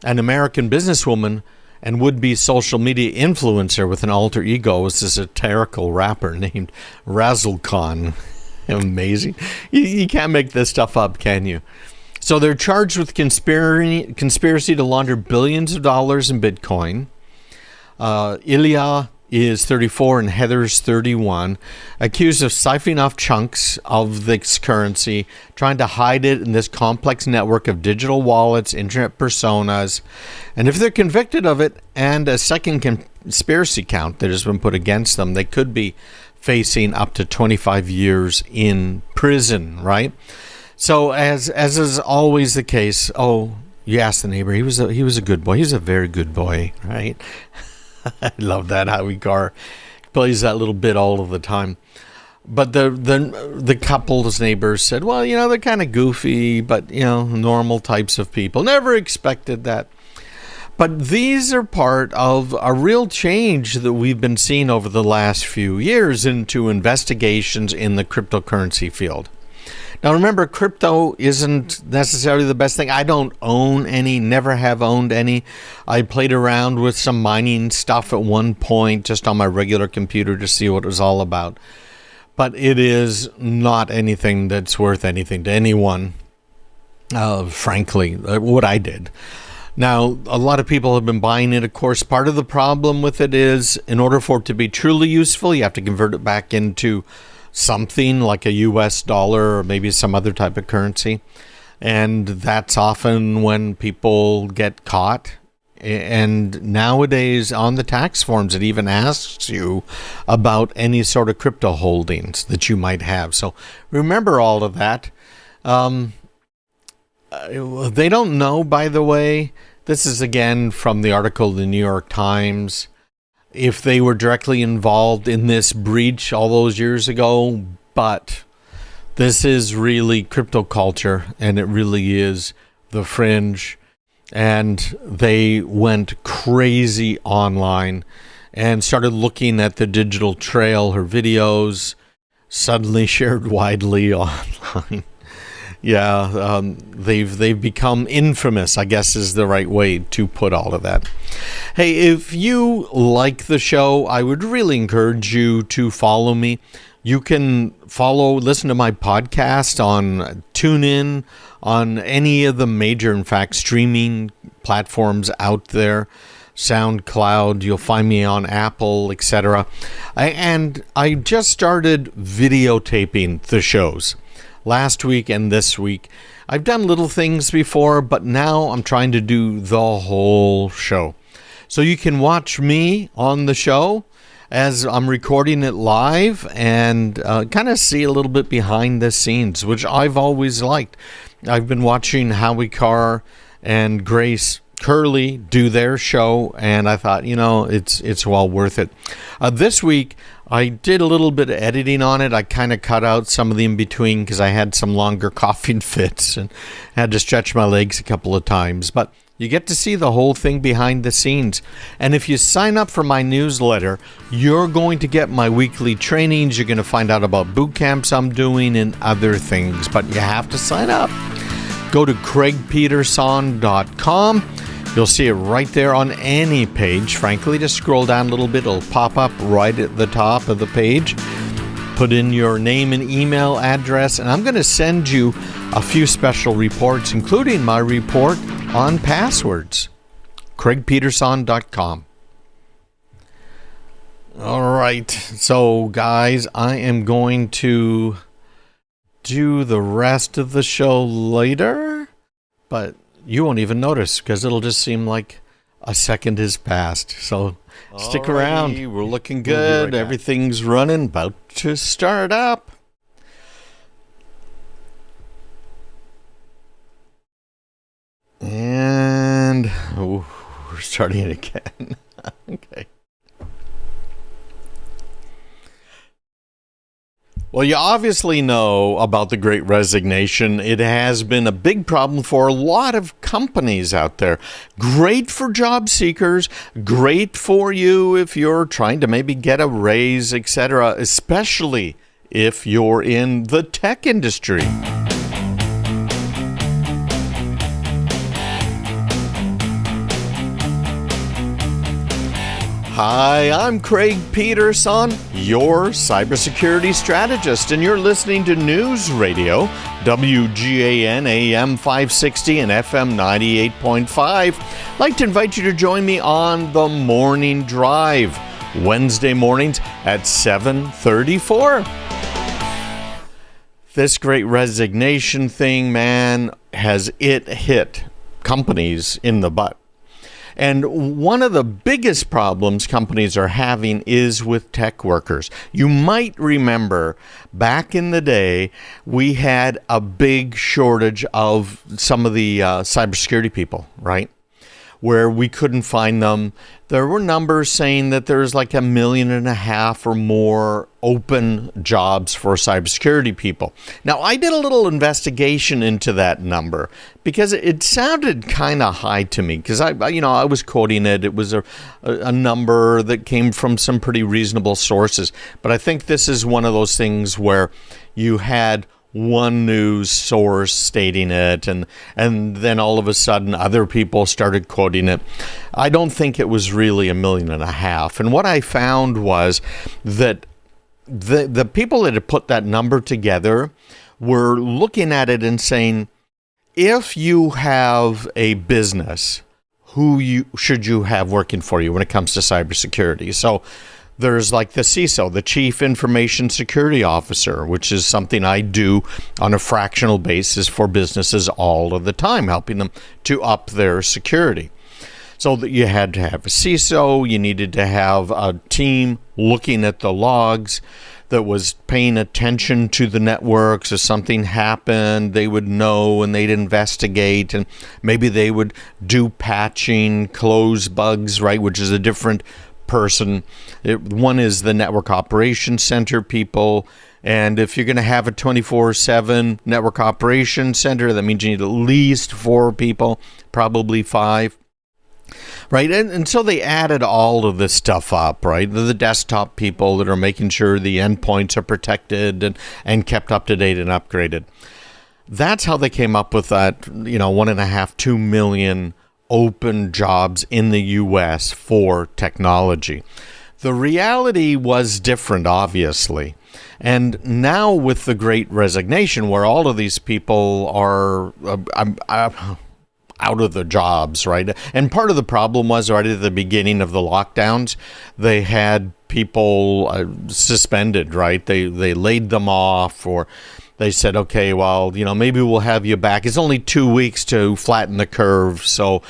an American businesswoman and would-be social media influencer with an alter ego, was a satirical rapper named Razzle Khan. Amazing. You can't make this stuff up, can you? So they're charged with conspiracy to launder billions of dollars in Bitcoin. Ilya is 34 and Heather's 31, accused of siphoning off chunks of this currency, trying to hide it in this complex network of digital wallets, internet personas. And if they're convicted of it and a second conspiracy count that has been put against them, they could be facing up to 25 years in prison, right? So as is always the case, you ask the neighbor, he was a good boy. He's a very good boy, right? I love that, how he plays that little bit all of the time. But the couple's neighbors said, well, they're kind of goofy, but, normal types of people. Never expected that. But these are part of a real change that we've been seeing over the last few years into investigations in the cryptocurrency field. Now, remember, crypto isn't necessarily the best thing. I don't own any, never have owned any. I played around with some mining stuff at one point just on my regular computer to see what it was all about. But it is not anything that's worth anything to anyone, frankly, what I did. Now, a lot of people have been buying it. Of course, part of the problem with it is in order for it to be truly useful, you have to convert it back into something like a US dollar or maybe some other type of currency. And that's often when people get caught. And nowadays on the tax forms, it even asks you about any sort of crypto holdings that you might have. So remember all of that. They don't know, by the way, this is again from the article in the New York Times, if they were directly involved in this breach all those years ago, but this is really crypto culture, and it really is the fringe. And they went crazy online and started looking at the digital trail. Her videos suddenly shared widely online. Yeah, they've become infamous, I guess is the right way to put all of that. Hey, if you like the show, I would really encourage you to follow me. You can listen to my podcast on TuneIn, on any of the major, in fact, streaming platforms out there. SoundCloud, you'll find me on Apple, etc. And I just started videotaping the shows. Last week and this week. I've done little things before, but now I'm trying to do the whole show. So you can watch me on the show as I'm recording it live and kind of see a little bit behind the scenes, which I've always liked. I've been watching Howie Carr and Grace Curley do their show, and I thought, it's well worth it. This week, I did a little bit of editing on it. I kind of cut out some of the in-between because I had some longer coughing fits and had to stretch my legs a couple of times. But you get to see the whole thing behind the scenes. And if you sign up for my newsletter, you're going to get my weekly trainings. You're going to find out about boot camps I'm doing and other things. But you have to sign up. Go to craigpeterson.com. You'll see it right there on any page. Frankly, just scroll down a little bit. It'll pop up right at the top of the page. Put in your name and email address, and I'm going to send you a few special reports, including my report on passwords. craigpeterson.com. All right. So, guys, I am going to do the rest of the show later, but you won't even notice because it'll just seem like a second has passed. So stick around. We're looking good. Right, everything's running, about to start up. And we're starting it again. Okay. Well, you obviously know about the Great Resignation. It has been a big problem for a lot of companies out there. Great for job seekers, great for you if you're trying to maybe get a raise, etc., especially if you're in the tech industry. Hi, I'm Craig Peterson, your cybersecurity strategist, and you're listening to News Radio, WGAN AM 560 and FM 98.5. I'd like to invite you to join me on the Morning Drive, Wednesday mornings at 7:34. This Great Resignation thing, man, has it hit companies in the butt. And one of the biggest problems companies are having is with tech workers. You might remember back in the day, we had a big shortage of some of the cybersecurity people, right? where we couldn't find them. There were numbers saying that there's like 1.5 million or more open jobs for cybersecurity people. Now, I did a little investigation into that number because it sounded kind of high to me, because I was quoting it. It was a number that came from some pretty reasonable sources. But I think this is one of those things where you had one news source stating it, and then all of a sudden other people started quoting it. I don't think it was really 1.5 million. And what I found was that the people that had put that number together were looking at it and saying, if you have a business, who should you have working for you when it comes to cybersecurity? So there's like the CISO, the Chief Information Security Officer, which is something I do on a fractional basis for businesses all of the time, helping them to up their security. So that you had to have a CISO, you needed to have a team looking at the logs that was paying attention to the networks. If something happened, they would know and they'd investigate, and maybe they would do patching, close bugs, right, which is a different person. One is the network operations center people, and if you're going to have a 24/7 network operations center, that means you need at least 4 people, probably 5. Right, and so they added all of this stuff up, right? The desktop people that are making sure the endpoints are protected and kept up to date and upgraded. That's how they came up with that, 1.5-2 million open jobs in the U.S. for technology. The reality was different, obviously. And now with the Great Resignation, where all of these people are out of the jobs, right? And part of the problem was right at the beginning of the lockdowns, they had people suspended, right? They laid them off, or they said, okay, well, maybe we'll have you back. It's only 2 weeks to flatten the curve, so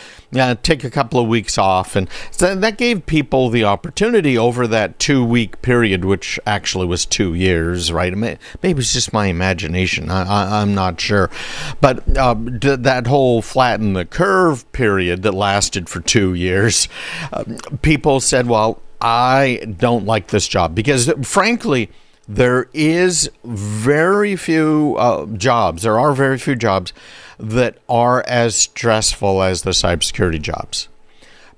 take a couple of weeks off. And so that gave people the opportunity over that 2-week period, which actually was 2 years, right? Maybe it's just my imagination. I'm not sure. But that whole flatten the curve period that lasted for 2 years, people said, well, I don't like this job because, frankly, there is very few jobs. There are very few jobs that are as stressful as the cybersecurity jobs,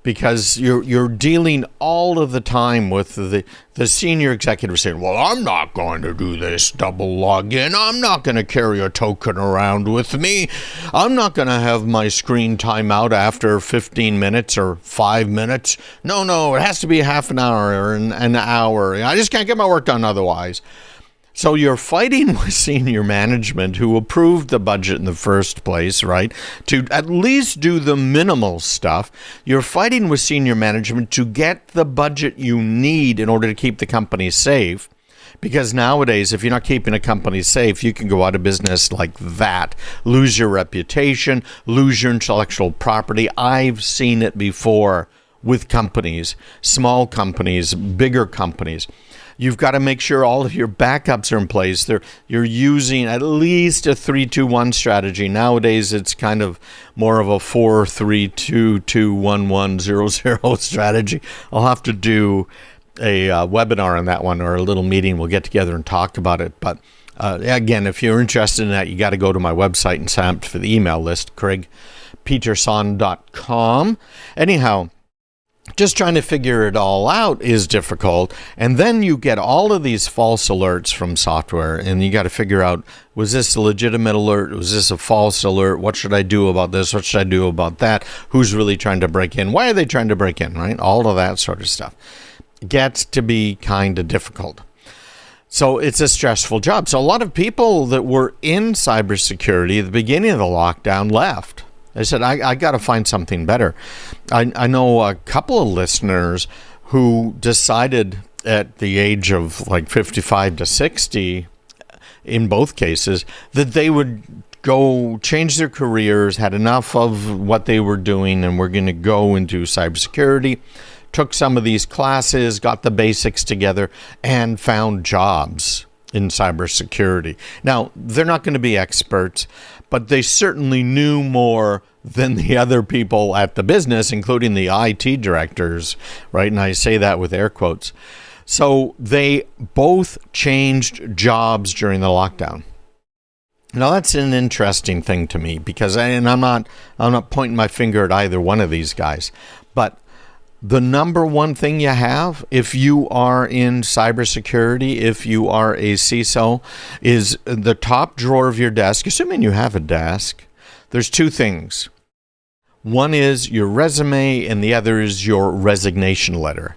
because you're dealing all of the time with the senior executive saying, well, I'm not going to do this double login. I'm not going to carry a token around with me. I'm not going to have my screen time out after 15 minutes or 5 minutes. No, it has to be half an hour or an hour. I just can't get my work done otherwise. So you're fighting with senior management who approved the budget in the first place, right, to at least do the minimal stuff. You're fighting with senior management to get the budget you need in order to keep the company safe. Because nowadays, if you're not keeping a company safe, you can go out of business like that, lose your reputation, lose your intellectual property. I've seen it before with companies, small companies, bigger companies. You've got to make sure all of your backups are in place. You're using at least a 3-2-1 strategy. Nowadays, it's kind of more of a 4-3-2-2-1-1-0-0 strategy. I'll have to do a webinar on that one, or a little meeting. We'll get together and talk about it. But again, if you're interested in that, you got to go to my website and sign up for the email list, craigpeterson.com. Anyhow, just trying to figure it all out is difficult. And then you get all of these false alerts from software, and you got to figure out, was this a legitimate alert? Was this a false alert? What should I do about this? What should I do about that? Who's really trying to break in? Why are they trying to break in, right? All of that sort of stuff gets to be kind of difficult. So it's a stressful job. So a lot of people that were in cybersecurity at the beginning of the lockdown left. They said, I got to find something better. I know a couple of listeners who decided at the age of like 55 to 60, in both cases, that they would go change their careers, had enough of what they were doing, and were going to go into cybersecurity, took some of these classes, got the basics together, and found jobs in cybersecurity. Now, they're not going to be experts, but they certainly knew more than the other people at the business, including the IT directors, right? And I say that with air quotes. So they both changed jobs during the lockdown. Now that's an interesting thing to me because I'm not pointing my finger at either one of these guys, but the number one thing you have if you are in cybersecurity, if you are a CISO, is the top drawer of your desk, assuming you have a desk. There's two things. One is your resume and the other is your resignation letter,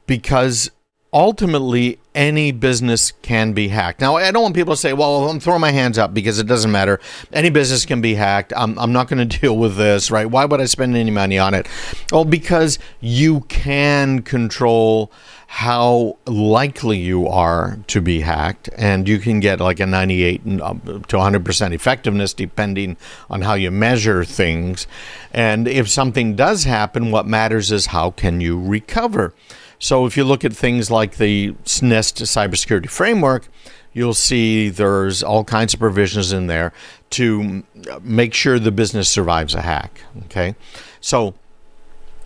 because ultimately any business can be hacked. Now, I don't want people to say, well, I'm throwing my hands up because it doesn't matter. Any business can be hacked. I'm not going to deal with this, right? Why would I spend any money on it? Well, because you can control how likely you are to be hacked, and you can get like a 98 to 100% effectiveness depending on how you measure things. And if something does happen, what matters is how can you recover. So if you look at things like the NIST cybersecurity framework, you'll see there's all kinds of provisions in there to make sure the business survives a hack. Okay, so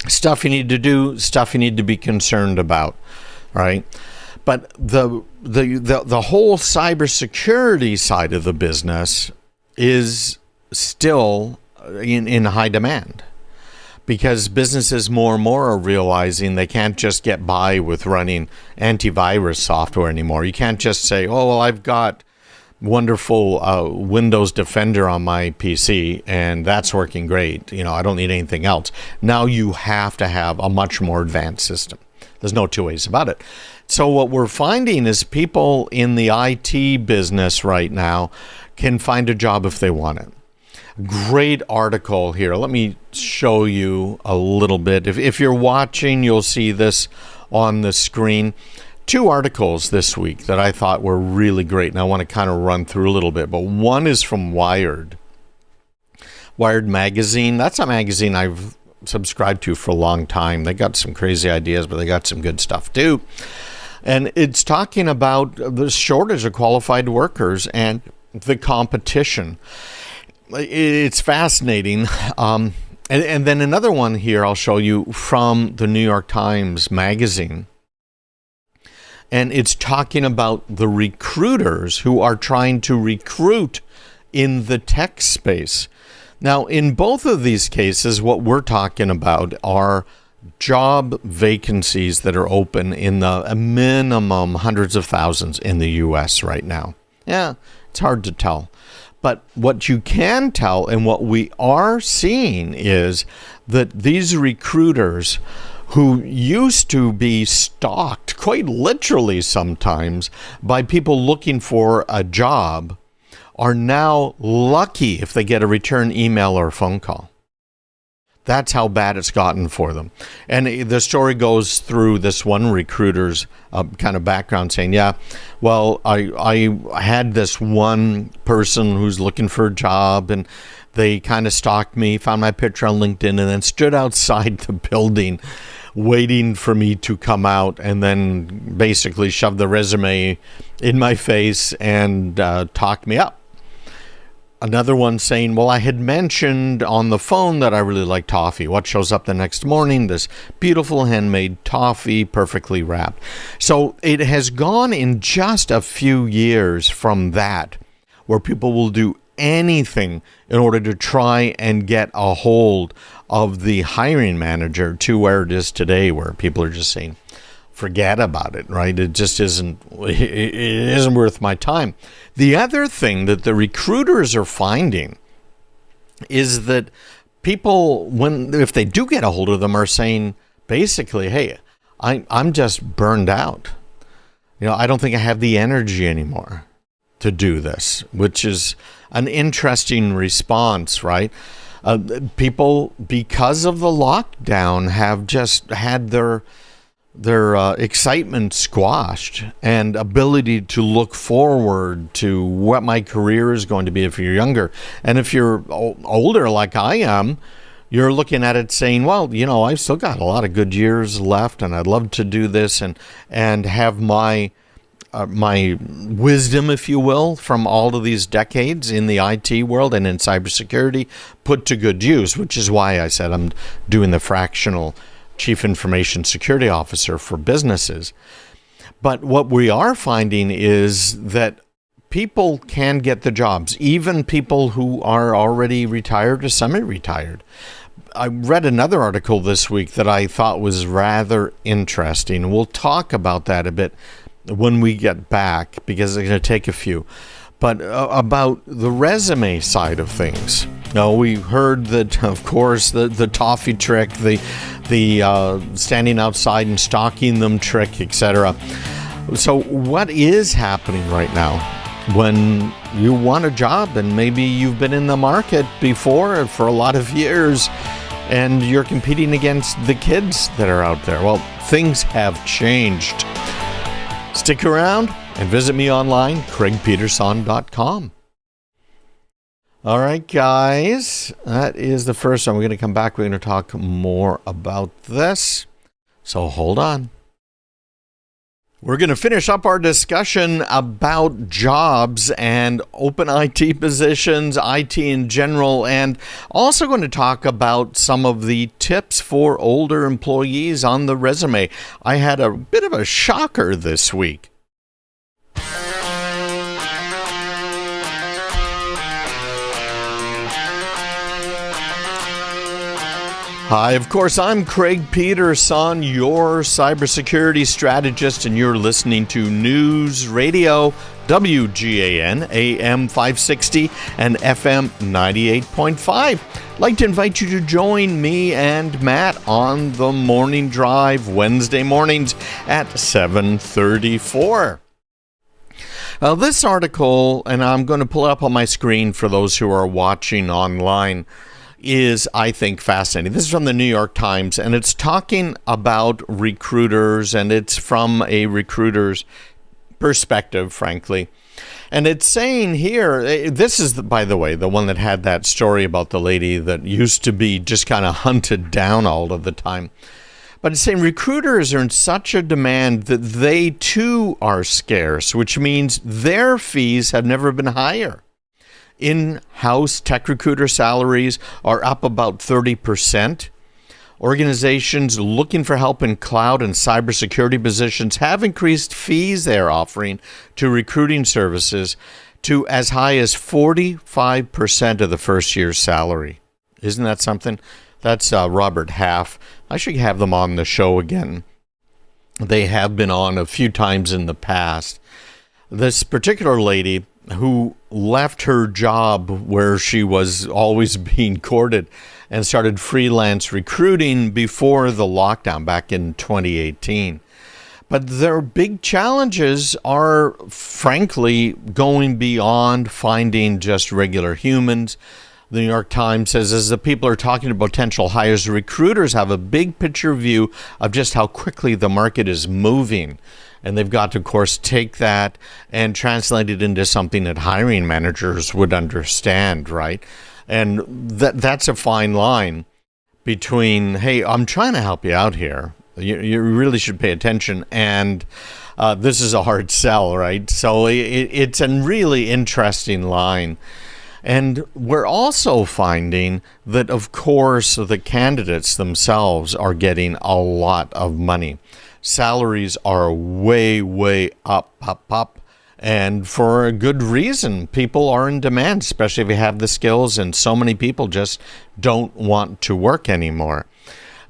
stuff you need to do, stuff you need to be concerned about, right? But the whole cybersecurity side of the business is still in high demand, because businesses more and more are realizing they can't just get by with running antivirus software anymore. You can't just say, oh, well, I've got wonderful Windows Defender on my PC and that's working great. I don't need anything else. Now you have to have a much more advanced system. There's no two ways about it. So what we're finding is people in the IT business right now can find a job if they want it. Great article here. Let me show you a little bit. If you're watching, you'll see this on the screen. Two articles this week that I thought were really great, and I want to kind of run through a little bit. But one is from Wired magazine. That's a magazine I've subscribed to for a long time. They got some crazy ideas, but they got some good stuff too. And it's talking about the shortage of qualified workers and the competition. It's fascinating. And then another one here I'll show you from the New York Times magazine. And it's talking about the recruiters who are trying to recruit in the tech space. Now, in both of these cases, what we're talking about are job vacancies that are open in the minimum hundreds of thousands in the U.S. right now. Yeah, it's hard to tell. But what you can tell and what we are seeing is that these recruiters who used to be stalked, quite literally sometimes, by people looking for a job are now lucky if they get a return email or a phone call. That's how bad it's gotten for them. And the story goes through this one recruiter's kind of background saying, yeah, well, I had this one person who's looking for a job and they kind of stalked me, found my picture on LinkedIn, and then stood outside the building waiting for me to come out and then basically shoved the resume in my face and talked me up. Another one saying, well, I had mentioned on the phone that I really like toffee. What shows up the next morning? This beautiful handmade toffee, perfectly wrapped. So it has gone in just a few years from that, where people will do anything in order to try and get a hold of the hiring manager, to where it is today, where people are just saying, forget about it, right? It just isn't worth my time. The other thing that the recruiters are finding is that people, if they do get a hold of them, are saying basically, hey, I'm just burned out. I don't think I have the energy anymore to do this, which is an interesting response, right? People, because of the lockdown, have just had their excitement squashed and ability to look forward to what my career is going to be if you're younger. And if you're older like I am, you're looking at it saying, well, I've still got a lot of good years left and I'd love to do this and have my my wisdom, if you will, from all of these decades in the IT world and in cybersecurity put to good use, which is why I said I'm doing the fractional Chief Information Security Officer for businesses. But what we are finding is that people can get the jobs, even people who are already retired or semi-retired. I read another article this week that I thought was rather interesting. We'll talk about that a bit when we get back, because it's going to take a few. But about the resume side of things. Now, we heard that, of course, the toffee trick, the standing outside and stalking them trick, etc. So what is happening right now when you want a job and maybe you've been in the market before for a lot of years and you're competing against the kids that are out there? Well, things have changed. Stick around and visit me online, craigpeterson.com. All right, guys, that is the first one. We're going to come back. We're going to talk more about this. So hold on. We're going to finish up our discussion about jobs and open IT positions, IT in general, and also going to talk about some of the tips for older employees on the resume. I had a bit of a shocker this week. Hi, of course, I'm Craig Peterson, your cybersecurity strategist, and you're listening to News Radio, WGAN, AM 560 and FM 98.5. I'd like to invite you to join me and Matt on the morning drive Wednesday mornings at 7:34. Now, this article, and I'm going to pull it up on my screen for those who are watching online, is, I think, fascinating. This is from the New York Times, and it's talking about recruiters, and it's from a recruiter's perspective, frankly. And it's saying here, this is, by the way, the one that had that story about the lady that used to be just kind of hunted down all of the time. But it's saying recruiters are in such a demand that they, too, are scarce, which means their fees have never been higher. In-house tech recruiter salaries are up about 30%. Organizations looking for help in cloud and cybersecurity positions have increased fees they're offering to recruiting services to as high as 45% of the first year's salary. Isn't that something? That's Robert Half. I should have them on the show again. They have been on a few times in the past. This particular lady who left her job where she was always being courted and started freelance recruiting before the lockdown back in 2018. But their big challenges are, frankly, going beyond finding just regular humans. The New York Times says, as the people are talking to potential hires, recruiters have a big picture view of just how quickly the market is moving. And they've got to, of course, take that and translate it into something that hiring managers would understand, right? And that's a fine line between, hey, I'm trying to help you out here. You really should pay attention. And this is a hard sell, right? So it's a really interesting line. And we're also finding that, of course, the candidates themselves are getting a lot of money. Salaries are way, way up. And for a good reason. People are in demand, especially if you have the skills, and so many people just don't want to work anymore.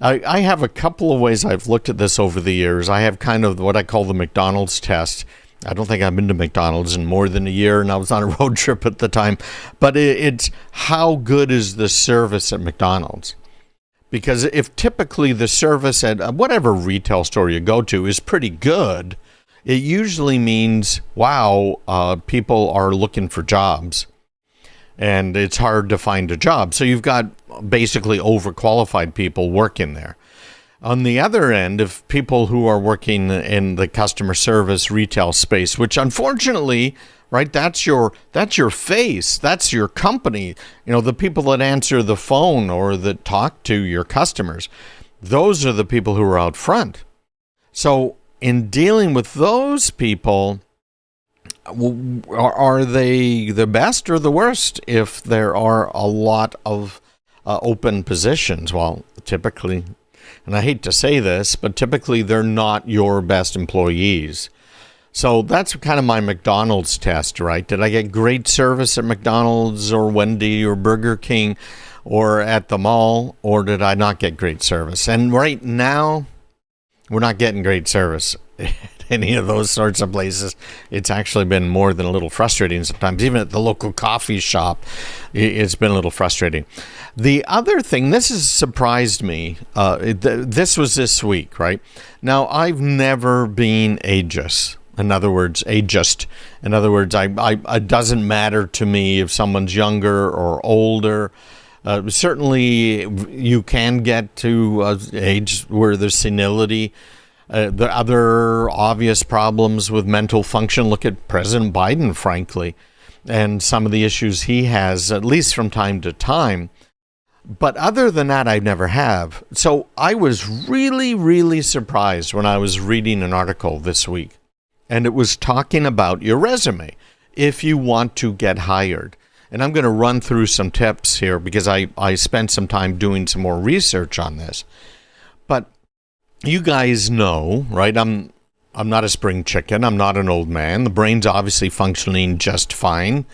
I have a couple of ways I've looked at this over the years. I have kind of what I call the McDonald's test. I don't think I've been to McDonald's in more than a year, and I was on a road trip at the time. But it's how good is the service at McDonald's? Because if typically the service at whatever retail store you go to is pretty good, it usually means, wow, people are looking for jobs. And it's hard to find a job. So you've got basically overqualified people working there. On the other end, if people who are working in the customer service retail space, which unfortunately, right, that's your face, that's your company, the people that answer the phone or that talk to your customers, those are the people who are out front. So in dealing with those people, are they the best or the worst if there are a lot of open positions? Well, typically, and I hate to say this, but typically they're not your best employees. So that's kind of my McDonald's test, right? Did I get great service at McDonald's or Wendy or Burger King or at the mall, or did I not get great service? And right now, we're not getting great service at any of those sorts of places. It's actually been more than a little frustrating sometimes. Even at the local coffee shop, it's been a little frustrating. The other thing, this has surprised me. This was this week, right? Now, I've never been ageist. In other words, ageist. In other words, it doesn't matter to me if someone's younger or older. Certainly, you can get to age where there's senility. The other obvious problems with mental function, look at President Biden, frankly, and some of the issues he has, at least from time to time. But other than that, I never have. So I was really, really surprised when I was reading an article this week, and it was talking about your resume if you want to get hired. And I'm going to run through some tips here because I spent some time doing some more research on this. But you guys know, right? I'm not a spring chicken. I'm not an old man. The brain's obviously functioning just fine.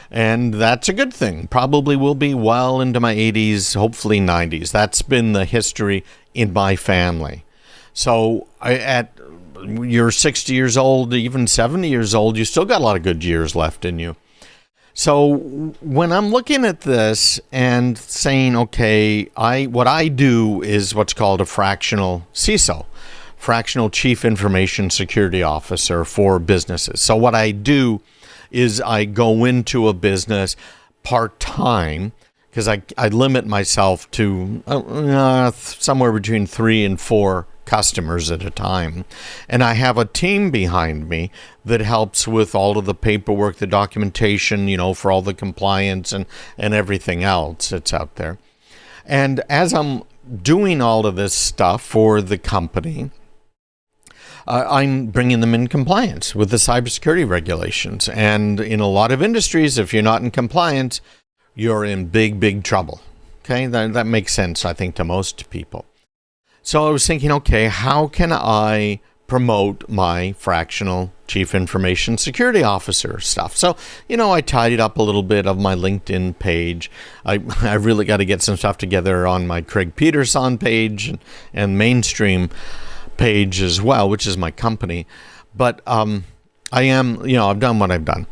And that's a good thing. Probably will be well into my 80s, hopefully 90s. That's been the history in my family. So you're 60 years old, even 70 years old, you still got a lot of good years left in you. So when I'm looking at this and saying, okay, what I do is what's called a fractional CISO, fractional Chief Information Security Officer for businesses. So what I do is I go into a business part-time because I limit myself to somewhere between 3 and 4 customers at a time. And I have a team behind me that helps with all of the paperwork, the documentation, for all the compliance and everything else that's out there. And as I'm doing all of this stuff for the company, I'm bringing them in compliance with the cybersecurity regulations. And in a lot of industries, if you're not in compliance, you're in big, big trouble. Okay, that makes sense, I think, to most people. So I was thinking, okay, how can I promote my fractional Chief Information Security Officer stuff? So, I tidied up a little bit of my LinkedIn page. I really got to get some stuff together on my Craig Peterson page and mainstream page as well, which is my company. But I've done what I've done.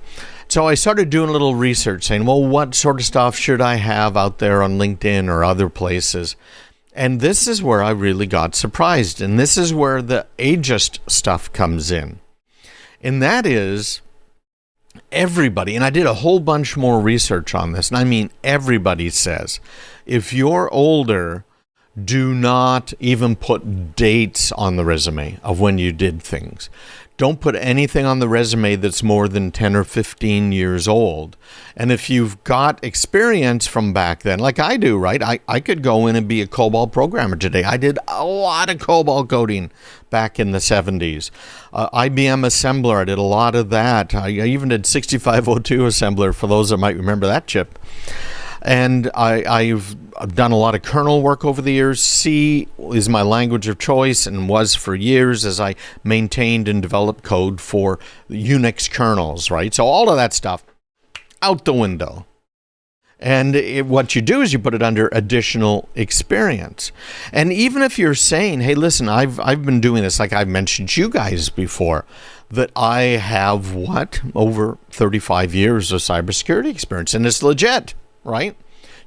So I started doing a little research saying, well, what sort of stuff should I have out there on LinkedIn or other places? And this is where I really got surprised. And this is where the ageist stuff comes in. And that is everybody, and I did a whole bunch more research on this, and I mean everybody says, if you're older, do not even put dates on the resume of when you did things. Don't put anything on the resume that's more than 10 or 15 years old. And if you've got experience from back then, like I do, right? I could go in and be a COBOL programmer today. I did a lot of COBOL coding back in the 70s. IBM assembler, I did a lot of that. I even did 6502 assembler for those that might remember that chip. And I've done a lot of kernel work over the years. C is my language of choice and was for years as I maintained and developed code for Unix kernels, right? So all of that stuff out the window. And what you do is you put it under additional experience. And even if you're saying, hey, listen, I've been doing this, like I've mentioned to you guys before, that I have, over 35 years of cybersecurity experience, and it's legit. Right?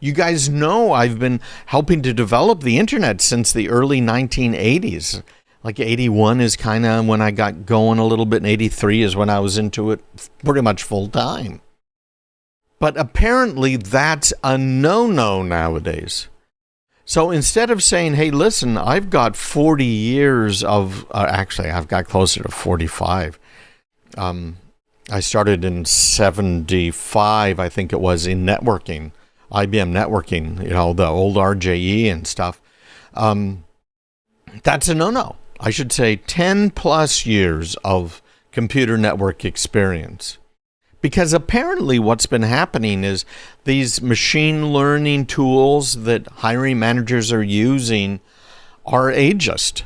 You guys know I've been helping to develop the internet since the early 1980s. Like 81 is kind of when I got going a little bit, and 83 is when I was into it pretty much full time. But apparently that's a no-no nowadays. So instead of saying, hey, listen, I've got 40 years of, actually, I've got closer to 45. I started in 75, I think it was, in networking, IBM networking, the old RJE and stuff. That's a no-no. I should say 10 plus years of computer network experience. Because apparently what's been happening is these machine learning tools that hiring managers are using are ageist.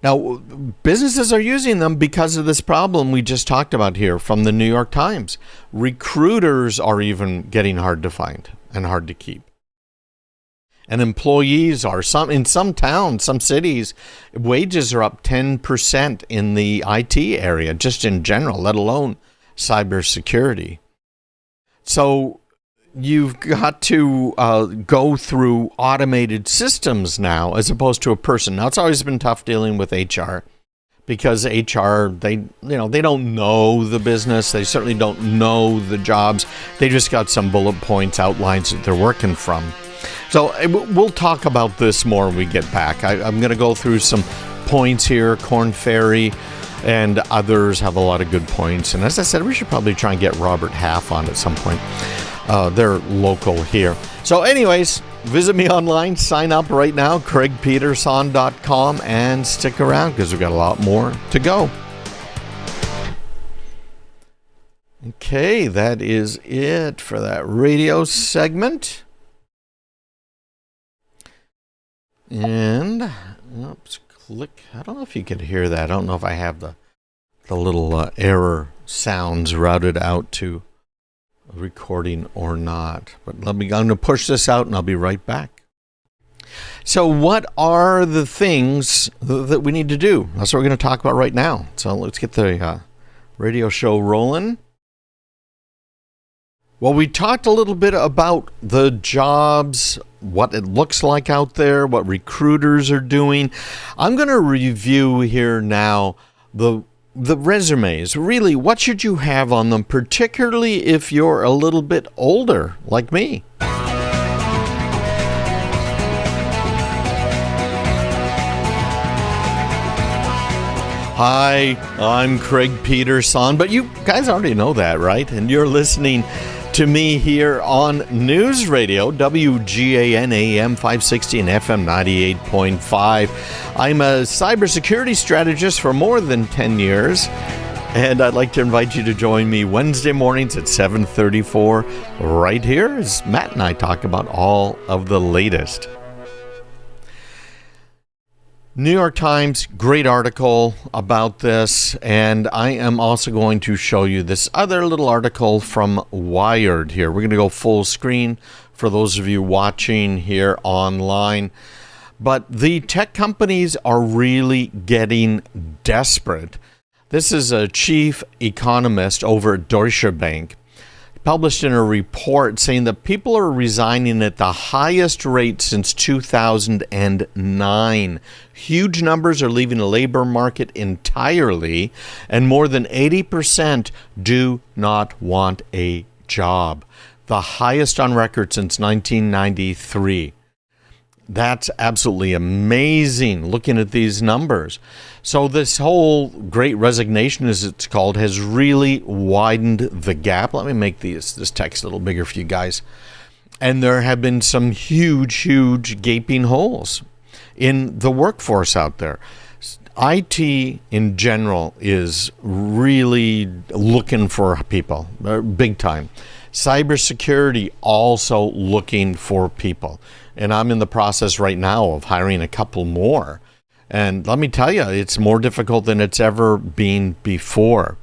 Now, businesses are using them because of this problem we just talked about here from the New York Times. Recruiters are even getting hard to find and hard to keep. And employees are, in some towns, some cities, wages are up 10% in the IT area, just in general, let alone cybersecurity. So you've got to go through automated systems now as opposed to a person. Now, it's always been tough dealing with HR because HR, they don't know the business. They certainly don't know the jobs. They just got some bullet points, outlines that they're working from. So we'll talk about this more when we get back. I'm going to go through some points here. Korn Ferry and others have a lot of good points. And as I said, we should probably try and get Robert Half on at some point. They're local here. So anyways, visit me online. Sign up right now, craigpeterson.com, and stick around because we've got a lot more to go. Okay, that is it for that radio segment. And, oops, click. I don't know if you can hear that. I don't know if I have the little error sounds routed out to a recording or not. But I'm going to push this out and I'll be right back. So what are the things that we need to do? That's what we're going to talk about right now. So let's get the radio show rolling. Well, we talked a little bit about the jobs, what it looks like out there, what recruiters are doing. I'm going to review here now the resumes. Really, what should you have on them, particularly if you're a little bit older, like me? Hi, I'm Craig Peterson, but you guys already know that, right? And you're listening to me here on News Radio, WGAN AM 560 and FM 98.5. I'm a cybersecurity strategist for more than 10 years, and I'd like to invite you to join me Wednesday mornings at 7:34 right here as Matt and I talk about all of the latest. New York Times, great article about this, and I am also going to show you this other little article from Wired here. We're going to go full screen for those of you watching here online. But the tech companies are really getting desperate. This is a chief economist over at Deutsche Bank, published in a report saying that people are resigning at the highest rate since 2009. Huge numbers are leaving the labor market entirely, and more than 80% do not want a job. The highest on record since 1993. That's absolutely amazing looking at these numbers. So this whole Great Resignation, as it's called, has really widened the gap. Let me make this text a little bigger for you guys. And there have been some huge gaping holes in the workforce out there. IT in general is really looking for people, big time. Cybersecurity also looking for people. And I'm in the process right now of hiring a couple more. And let me tell you, it's more difficult than it's ever been before.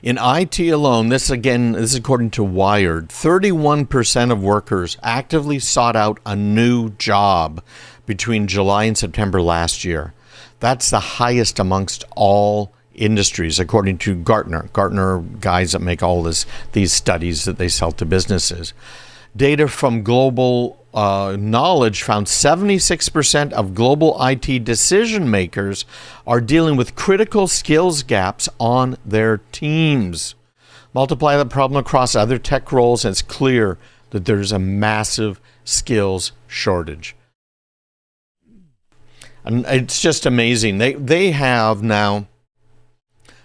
In IT alone, this is according to Wired, 31% of workers actively sought out a new job between July and September last year. That's the highest amongst all industries, according to Gartner. Gartner guys that make all these studies that they sell to businesses. Data from Global Knowledge found 76% of global IT decision makers are dealing with critical skills gaps on their teams. Multiply the problem across other tech roles, and it's clear that there's a massive skills shortage. And it's just amazing. They have now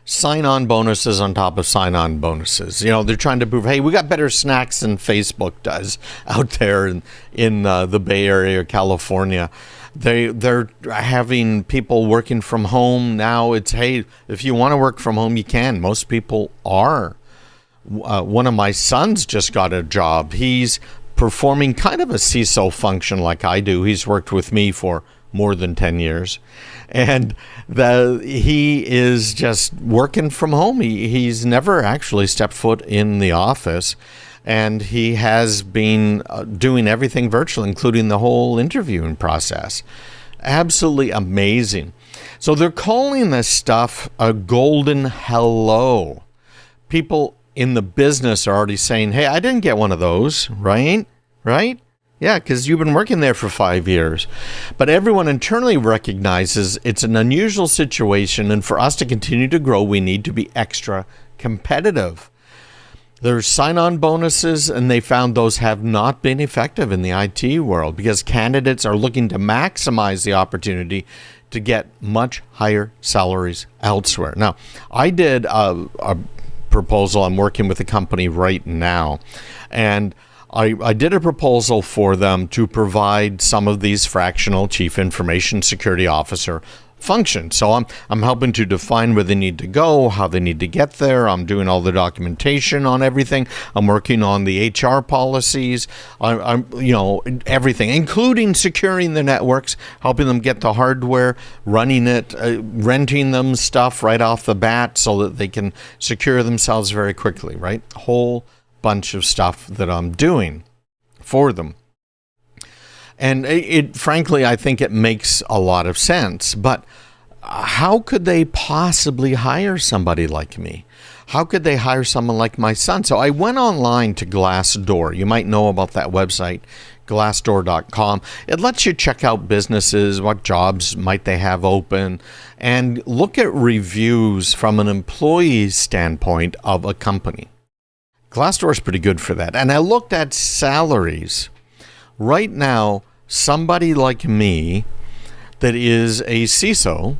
sign-on bonuses on top of sign-on bonuses. You know, they're trying to prove, hey, we got better snacks than Facebook does out there in the Bay Area, California. They're having people working from home now. It's, hey, if you want to work from home, you can. Most people are One of my sons just got a job. He's performing kind of a CISO function like I do. He's worked with me for more than 10 years. And he is just working from home. He's never actually stepped foot in the office. And he has been doing everything virtual, including the whole interviewing process. Absolutely amazing. So they're calling this stuff a golden hello. People in the business are already saying, hey, I didn't get one of those, right? Right? Yeah, because you've been working there for 5 years. But everyone internally recognizes it's an unusual situation, and for us to continue to grow, we need to be extra competitive. There's sign-on bonuses, and they found those have not been effective in the IT world because candidates are looking to maximize the opportunity to get much higher salaries elsewhere. Now, I did a proposal. I'm working with a company right now, and I did a proposal for them to provide some of these fractional chief information security officer functions. So I'm helping to define where they need to go, how they need to get there. I'm doing all the documentation on everything. I'm working on the HR policies. I'm everything, including securing the networks, helping them get the hardware, running it, renting them stuff right off the bat so that they can secure themselves very quickly, right? A whole bunch of stuff that I'm doing for them. And frankly, I think it makes a lot of sense. But how could they possibly hire somebody like me? How could they hire someone like my son? So I went online to Glassdoor. You might know about that website, glassdoor.com. It lets you check out businesses, what jobs might they have open, and look at reviews from an employee standpoint of a company. Glassdoor is pretty good for that. And I looked at salaries. Right now, somebody like me that is a CISO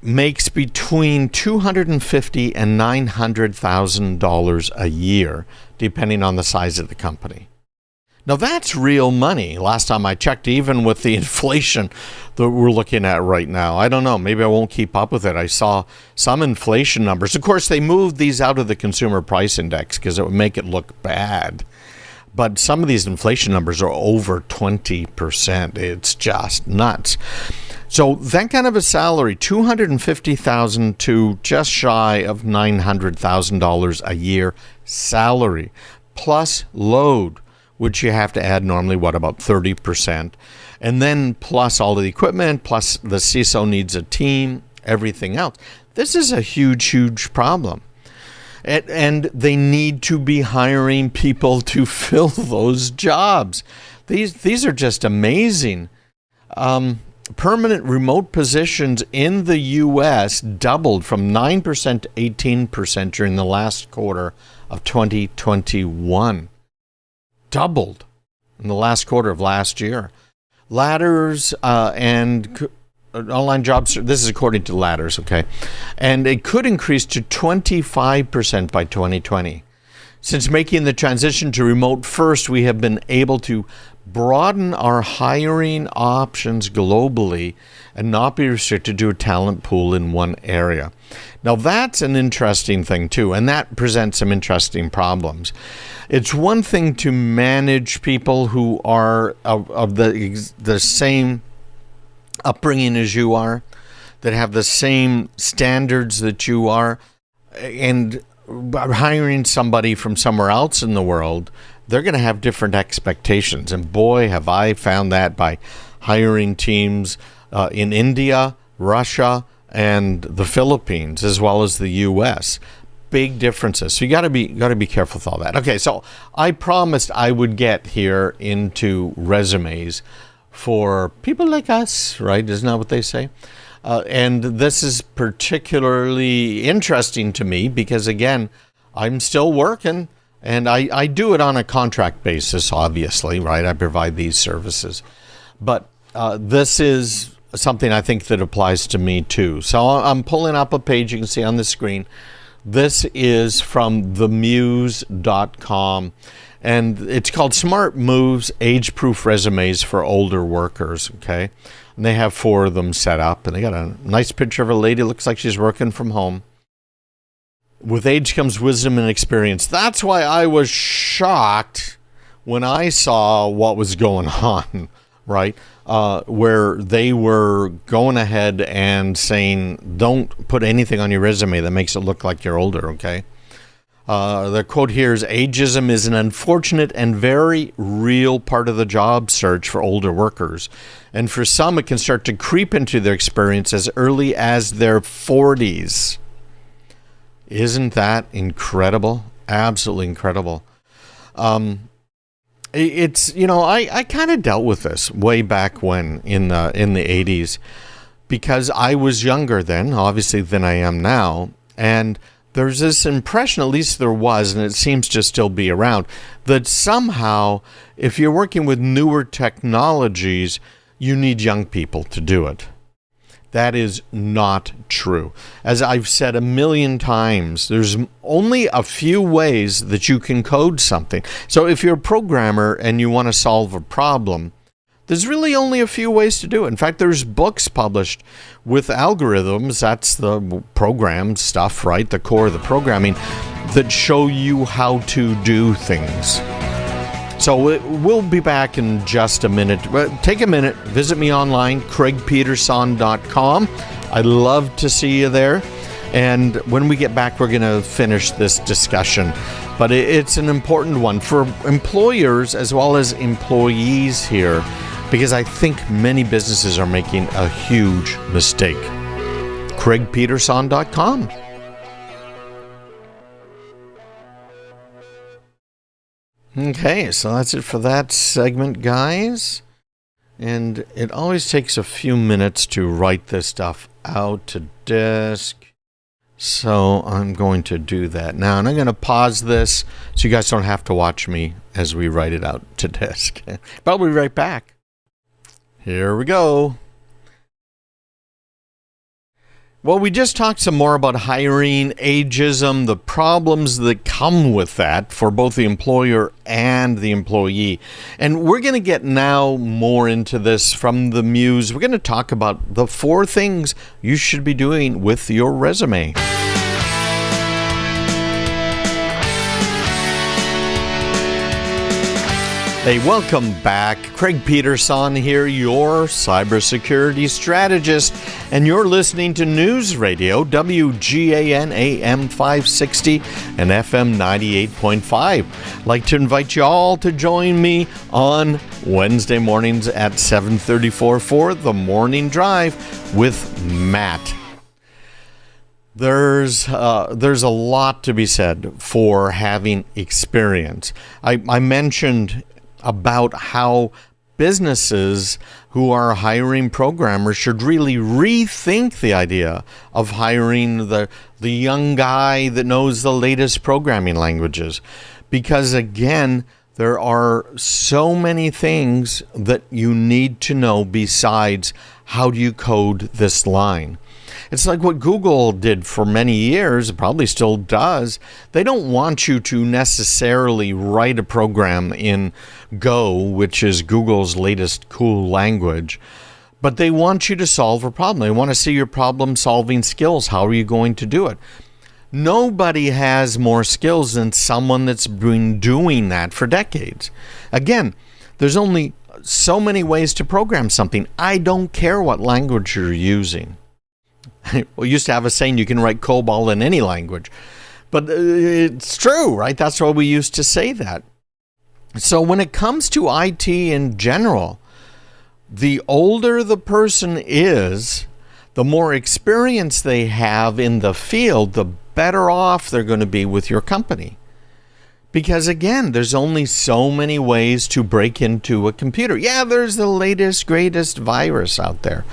makes between $250,000 and $900,000 a year, depending on the size of the company. Now, that's real money. Last time I checked, even with the inflation that we're looking at right now. I don't know. Maybe I won't keep up with it. I saw some inflation numbers. Of course, they moved these out of the consumer price index because it would make it look bad. But some of these inflation numbers are over 20%. It's just nuts. So that kind of a salary, $250,000 to just shy of $900,000 a year salary, plus load, which you have to add normally, about 30%. And then plus all of the equipment, plus the CISO needs a team, everything else. This is a huge, huge problem. And they need to be hiring people to fill those jobs. These are just amazing. Permanent remote positions in the U.S. doubled from 9% to 18% during the last quarter of 2021. Doubled in the last quarter of last year. Ladders and online jobs, this is according to Ladders, okay? And it could increase to 25% by 2020. Since making the transition to remote first, we have been able to broaden our hiring options globally and not be restricted to a talent pool in one area. Now, that's an interesting thing, too, and that presents some interesting problems. It's one thing to manage people who are of the same upbringing as you are, that have the same standards that you are, and hiring somebody from somewhere else in the world, they're going to have different expectations. And boy, have I found that by hiring teams in India, Russia, and the Philippines, as well as the U.S. Big differences. So you got to be careful with all that. Okay, so I promised I would get here into resumes for people like us, right? Isn't that what they say? And this is particularly interesting to me because, again, I'm still working, and I do it on a contract basis, obviously, right? I provide these services. But this is something I think that applies to me, too. So I'm pulling up a page you can see on the screen. This is from themuse.com. And it's called Smart Moves, Age-Proof Resumes for Older Workers, okay? And they have 4 of them set up. And they got a nice picture of a lady. Looks like she's working from home. with age comes wisdom and experience. That's why I was shocked when I saw what was going on, right? Where they were going ahead and saying, don't put anything on your resume that makes it look like you're older, okay? The quote here is, "Age-ism is an unfortunate and very real part of the job search for older workers. And for some, it can start to creep into their experience as early as their 40s. Isn't that incredible? Absolutely incredible. It's, I kind of dealt with this way back when in the 80s, because I was younger then, obviously, than I am now. And there's this impression, at least there was, and it seems to still be around, that somehow if you're working with newer technologies, you need young people to do it. That is not true. As I've said a million times, there's only a few ways that you can code something. So if you're a programmer and you want to solve a problem, there's really only a few ways to do it. In fact, there's books published with algorithms, that's the program stuff, right? The core of the programming, that show you how to do things. So we'll be back in just a minute. Take a minute, visit me online, craigpeterson.com. I'd love to see you there. And when we get back, we're going to finish this discussion. But it's an important one for employers as well as employees here, because I think many businesses are making a huge mistake. craigpeterson.com. Okay, so that's it for that segment, guys. And it always takes a few minutes to write this stuff out to disk. So I'm going to do that now. And I'm going to pause this so you guys don't have to watch me as we write it out to disk. But I'll be right back. Here we go. Well, we just talked some more about hiring, ageism, the problems that come with that for both the employer and the employee. And we're going to get now more into this from the muse. We're going to talk about the 4 things you should be doing with your resume. Hey, welcome back. Craig Peterson here, your cybersecurity strategist, and you're listening to News Radio, WGAN AM 560 and FM 98.5. I'd like to invite you all to join me on Wednesday mornings at 7:34 for The Morning Drive with Matt. There's a lot to be said for having experience. I mentioned about how businesses who are hiring programmers should really rethink the idea of hiring the young guy that knows the latest programming languages. Because again, there are so many things that you need to know besides how do you code this line. It's like what Google did for many years, probably still does. They don't want you to necessarily write a program in Go, which is Google's latest cool language, but they want you to solve a problem. They want to see your problem-solving skills. How are you going to do it? Nobody has more skills than someone that's been doing that for decades. Again, there's only so many ways to program something. I don't care what language you're using. We used to have a saying, you can write COBOL in any language. But it's true, right? That's why we used to say that. So when it comes to IT in general, the older the person is, the more experience they have in the field, the better off they're going to be with your company. Because again, there's only so many ways to break into a computer. Yeah, there's the latest, greatest virus out there.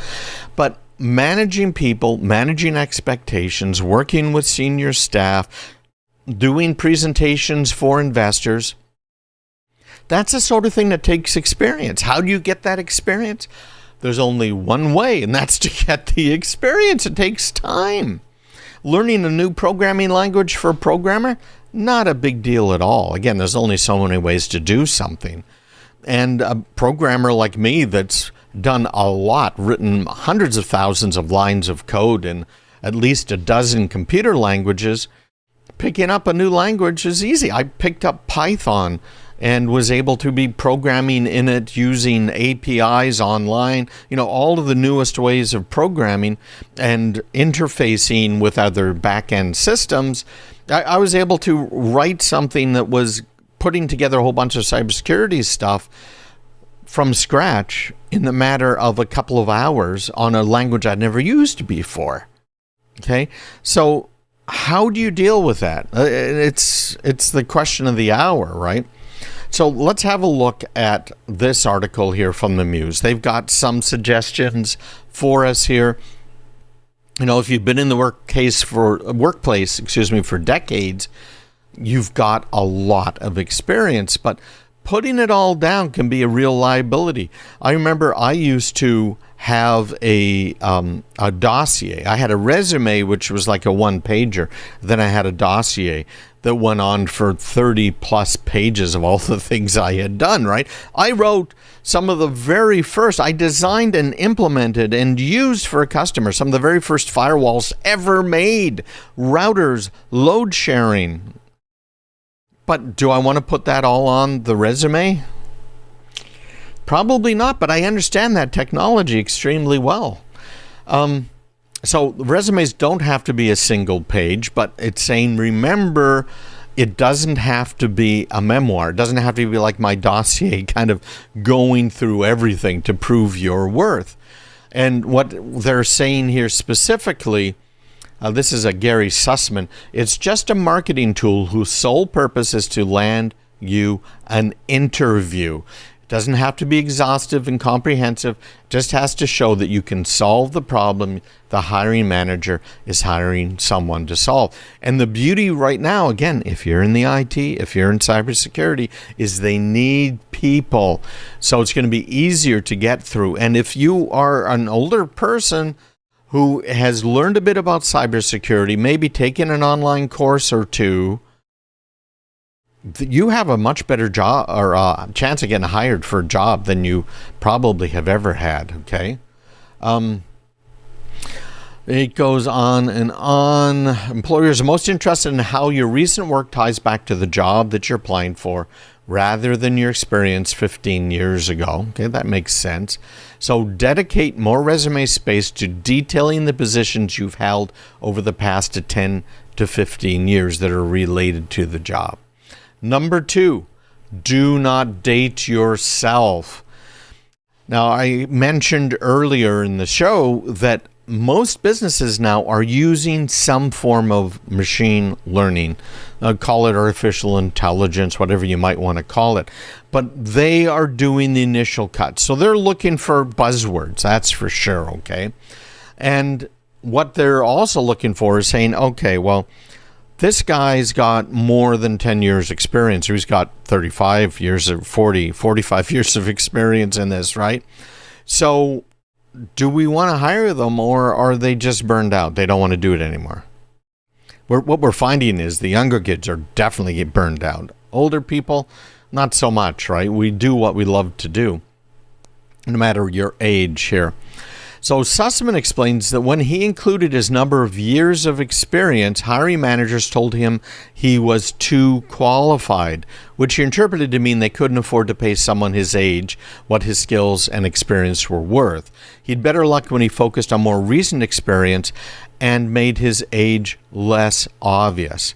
But managing people, managing expectations, working with senior staff, doing presentations for investors, that's the sort of thing that takes experience. How do you get that experience? There's only one way, and that's to get the experience. It takes time. Learning a new programming language for a programmer, not a big deal at all. Again, there's only so many ways to do something. And a programmer like me that's done a lot, written hundreds of thousands of lines of code in at least a dozen computer languages, picking up a new language is easy. I picked up Python and was able to be programming in it using APIs online, all of the newest ways of programming and interfacing with other back-end systems. I was able to write something that was putting together a whole bunch of cybersecurity stuff from scratch in the matter of a couple of hours on a language I'd never used before. Okay, so how do you deal with that? It's the question of the hour, right? So let's have a look at this article here from the Muse. They've got some suggestions for us here. If you've been in the workplace for decades, you've got a lot of experience, but putting it all down can be a real liability. I remember I used to have a dossier. I had a resume, which was like a one-pager. Then I had a dossier that went on for 30 plus pages of all the things I had done, right? I wrote some of the very first, I designed and implemented and used for a customer some of the very first firewalls ever made, routers, load sharing. But do I want to put that all on the resume? Probably not, but I understand that technology extremely well. So resumes don't have to be a single page, but it's saying, remember, it doesn't have to be a memoir. It doesn't have to be like my dossier, kind of going through everything to prove your worth. And what they're saying here specifically, this is a Gary Sussman, it's just a marketing tool whose sole purpose is to land you an interview. It doesn't have to be exhaustive and comprehensive. It just has to show that you can solve the problem the hiring manager is hiring someone to solve. And the beauty right now, again, if you're in the IT, if you're in cybersecurity, is they need people. So it's going to be easier to get through. And if you are an older person who has learned a bit about cybersecurity, maybe taken an online course or two, you have a much better job or chance of getting hired for a job than you probably have ever had, okay? It goes on and on. Employers are most interested in how your recent work ties back to the job that you're applying for rather than your experience 15 years ago. Okay, that makes sense. So dedicate more resume space to detailing the positions you've held over the past 10 to 15 years that are related to the job. Number 2, do not date yourself. Now, I mentioned earlier in the show that most businesses now are using some form of machine learning. Call it artificial intelligence, whatever you might want to call it. But they are doing the initial cut. So they're looking for buzzwords, that's for sure, okay? And what they're also looking for is saying, okay, well, this guy's got more than 10 years experience, or he's got 35 years or 45 years of experience in this, right? So do we want to hire them, or are they just burned out? They don't want to do it anymore. What we're finding is the younger kids are definitely get burned out. Older people, not so much, right? We do what we love to do, no matter your age here. So Sussman explains that when he included his number of years of experience, hiring managers told him he was too qualified, which he interpreted to mean they couldn't afford to pay someone his age what his skills and experience were worth. He had better luck when he focused on more recent experience and made his age less obvious.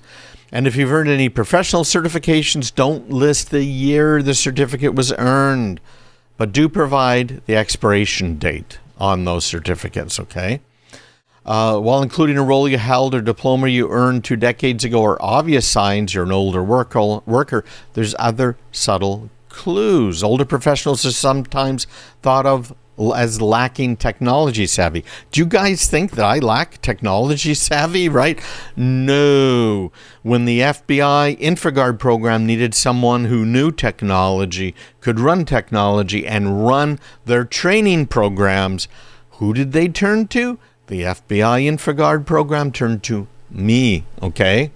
And if you've earned any professional certifications, don't list the year the certificate was earned, but do provide the expiration date on those certificates, okay? While including a role you held or diploma you earned 2 decades ago are obvious signs you're an older worker, there's other subtle clues. Older professionals are sometimes thought of as lacking technology savvy. Do you guys think that I lack technology savvy, right? No. When the FBI InfraGard program needed someone who knew technology, could run technology, and run their training programs, who did they turn to? The FBI InfraGard program turned to me, okay?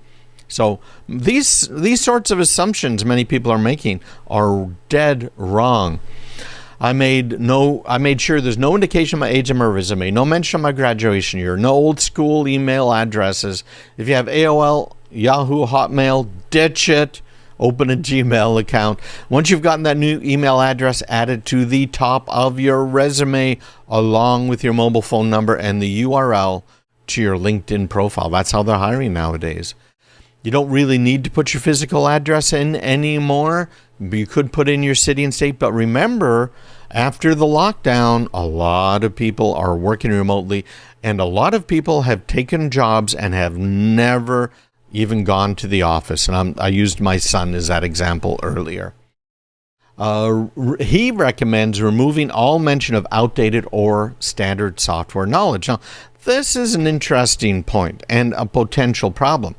So these sorts of assumptions many people are making are dead wrong. I made sure there's no indication of my age on my resume, no mention of my graduation year, no old school email addresses. If you have AOL Yahoo, Hotmail, ditch it. Open a Gmail account. Once you've gotten that new email address, add it to the top of your resume along with your mobile phone number and the URL to your LinkedIn profile. That's how they're hiring nowadays. You don't really need to put your physical address in anymore. You could put in your city and state, but remember, after the lockdown, a lot of people are working remotely, and a lot of people have taken jobs and have never even gone to the office. And I used my son as that example earlier. He recommends removing all mention of outdated or standard software knowledge. Now, this is an interesting point and a potential problem.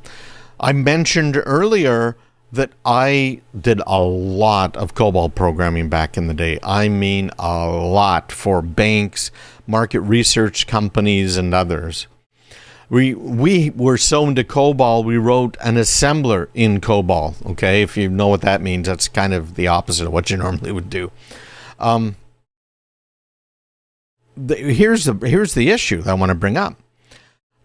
I mentioned earlier that I did a lot of COBOL programming back in the day. I mean, a lot for banks, market research companies, and others. We were so into COBOL, we wrote an assembler in COBOL. Okay, if you know what that means, that's kind of the opposite of what you normally would do. Here's the issue that I want to bring up.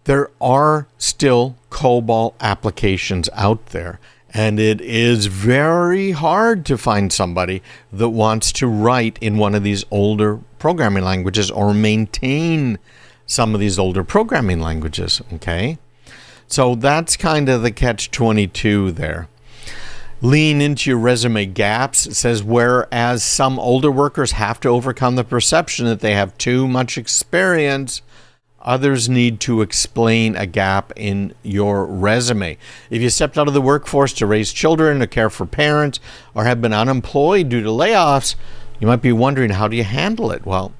There are still COBOL applications out there, and it is very hard to find somebody that wants to write in one of these older programming languages or maintain some of these older programming languages, okay? So that's kind of the catch-22 there. Lean into your resume gaps. It says, whereas some older workers have to overcome the perception that they have too much experience, others need to explain a gap in your resume. If you stepped out of the workforce to raise children or care for parents or have been unemployed due to layoffs, you might be wondering, how do you handle it? Well,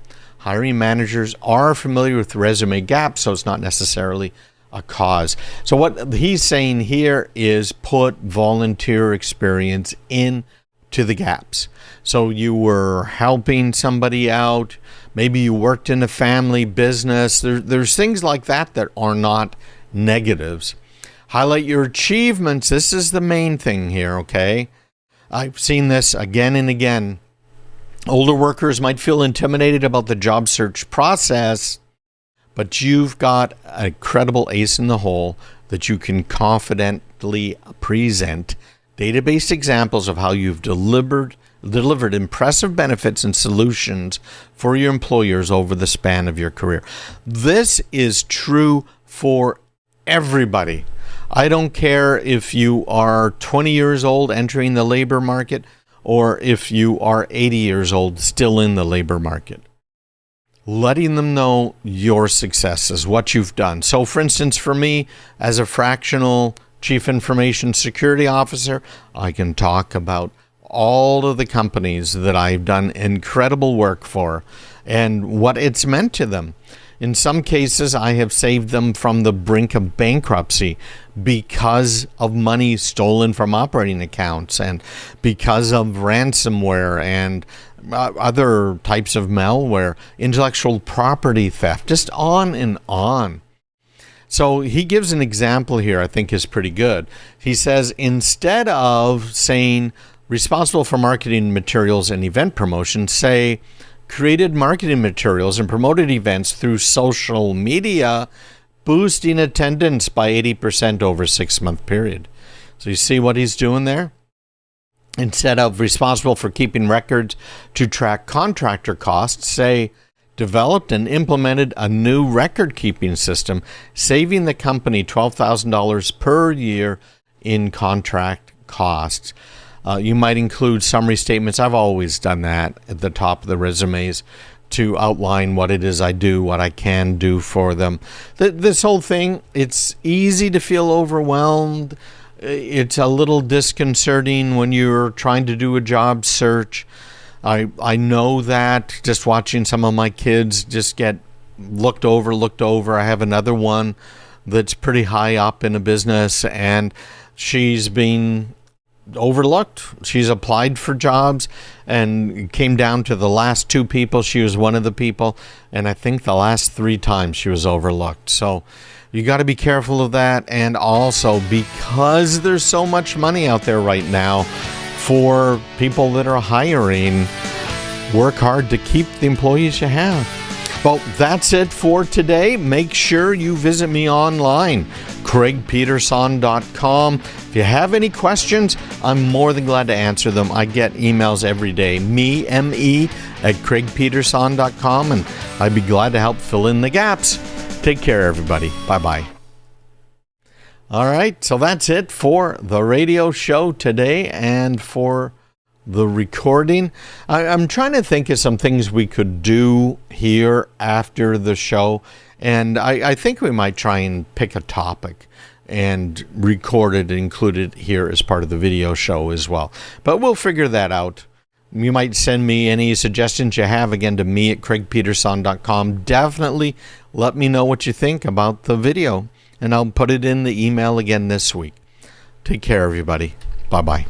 hiring managers are familiar with resume gaps, so it's not necessarily a cause. So what he's saying here is put volunteer experience into the gaps. So you were helping somebody out, maybe you worked in a family business. There's things like that that are not negatives. Highlight your achievements. This is the main thing here, okay? I've seen this again and again. Older workers might feel intimidated about the job search process, but you've got a credible ace in the hole that you can confidently present database examples of how you've delivered impressive benefits and solutions for your employers over the span of your career. This is true for everybody. I don't care if you are 20 years old entering the labor market or if you are 80 years old still in the labor market. Letting them know your successes, what you've done. So, for instance, for me, as a fractional Chief Information Security Officer, I can talk about all of the companies that I've done incredible work for and what it's meant to them. In some cases, I have saved them from the brink of bankruptcy because of money stolen from operating accounts and because of ransomware and other types of malware, intellectual property theft, just on and on. So he gives an example here I think is pretty good. He says, instead of saying responsible for marketing materials and event promotion, say created marketing materials and promoted events through social media, boosting attendance by 80% over a 6-month period. So you see what he's doing there? Instead of responsible for keeping records to track contractor costs, say developed and implemented a new record-keeping system, saving the company $12,000 per year in contract costs. You might include summary statements. I've always done that at the top of the resumes to outline what it is I do, what I can do for them. This whole thing, it's easy to feel overwhelmed. It's a little disconcerting when you're trying to do a job search. I know that just watching some of my kids just get looked over. I have another one that's pretty high up in a business, and she's been overlooked. She's applied for jobs and came down to the last 2 people. She was one of the people, and I think the last 3 times she was overlooked. So you got to be careful of that. And also, because there's so much money out there right now for people that are hiring, work hard to keep the employees you have. Well, that's it for today. Make sure you visit me online, craigpeterson.com. If you have any questions, I'm more than glad to answer them. I get emails every day, me, at craigpeterson.com, and I'd be glad to help fill in the gaps. Take care, everybody. Bye-bye. All right, so that's it for the radio show today and for the recording. I'm trying to think of some things we could do here after the show, and I think we might try and pick a topic and record it and include it here as part of the video show as well. But we'll figure that out. You might send me any suggestions you have, again, to me at craigpeterson.com. Definitely let me know what you think about the video, and I'll put it in the email again this week. Take care, everybody. Bye-bye.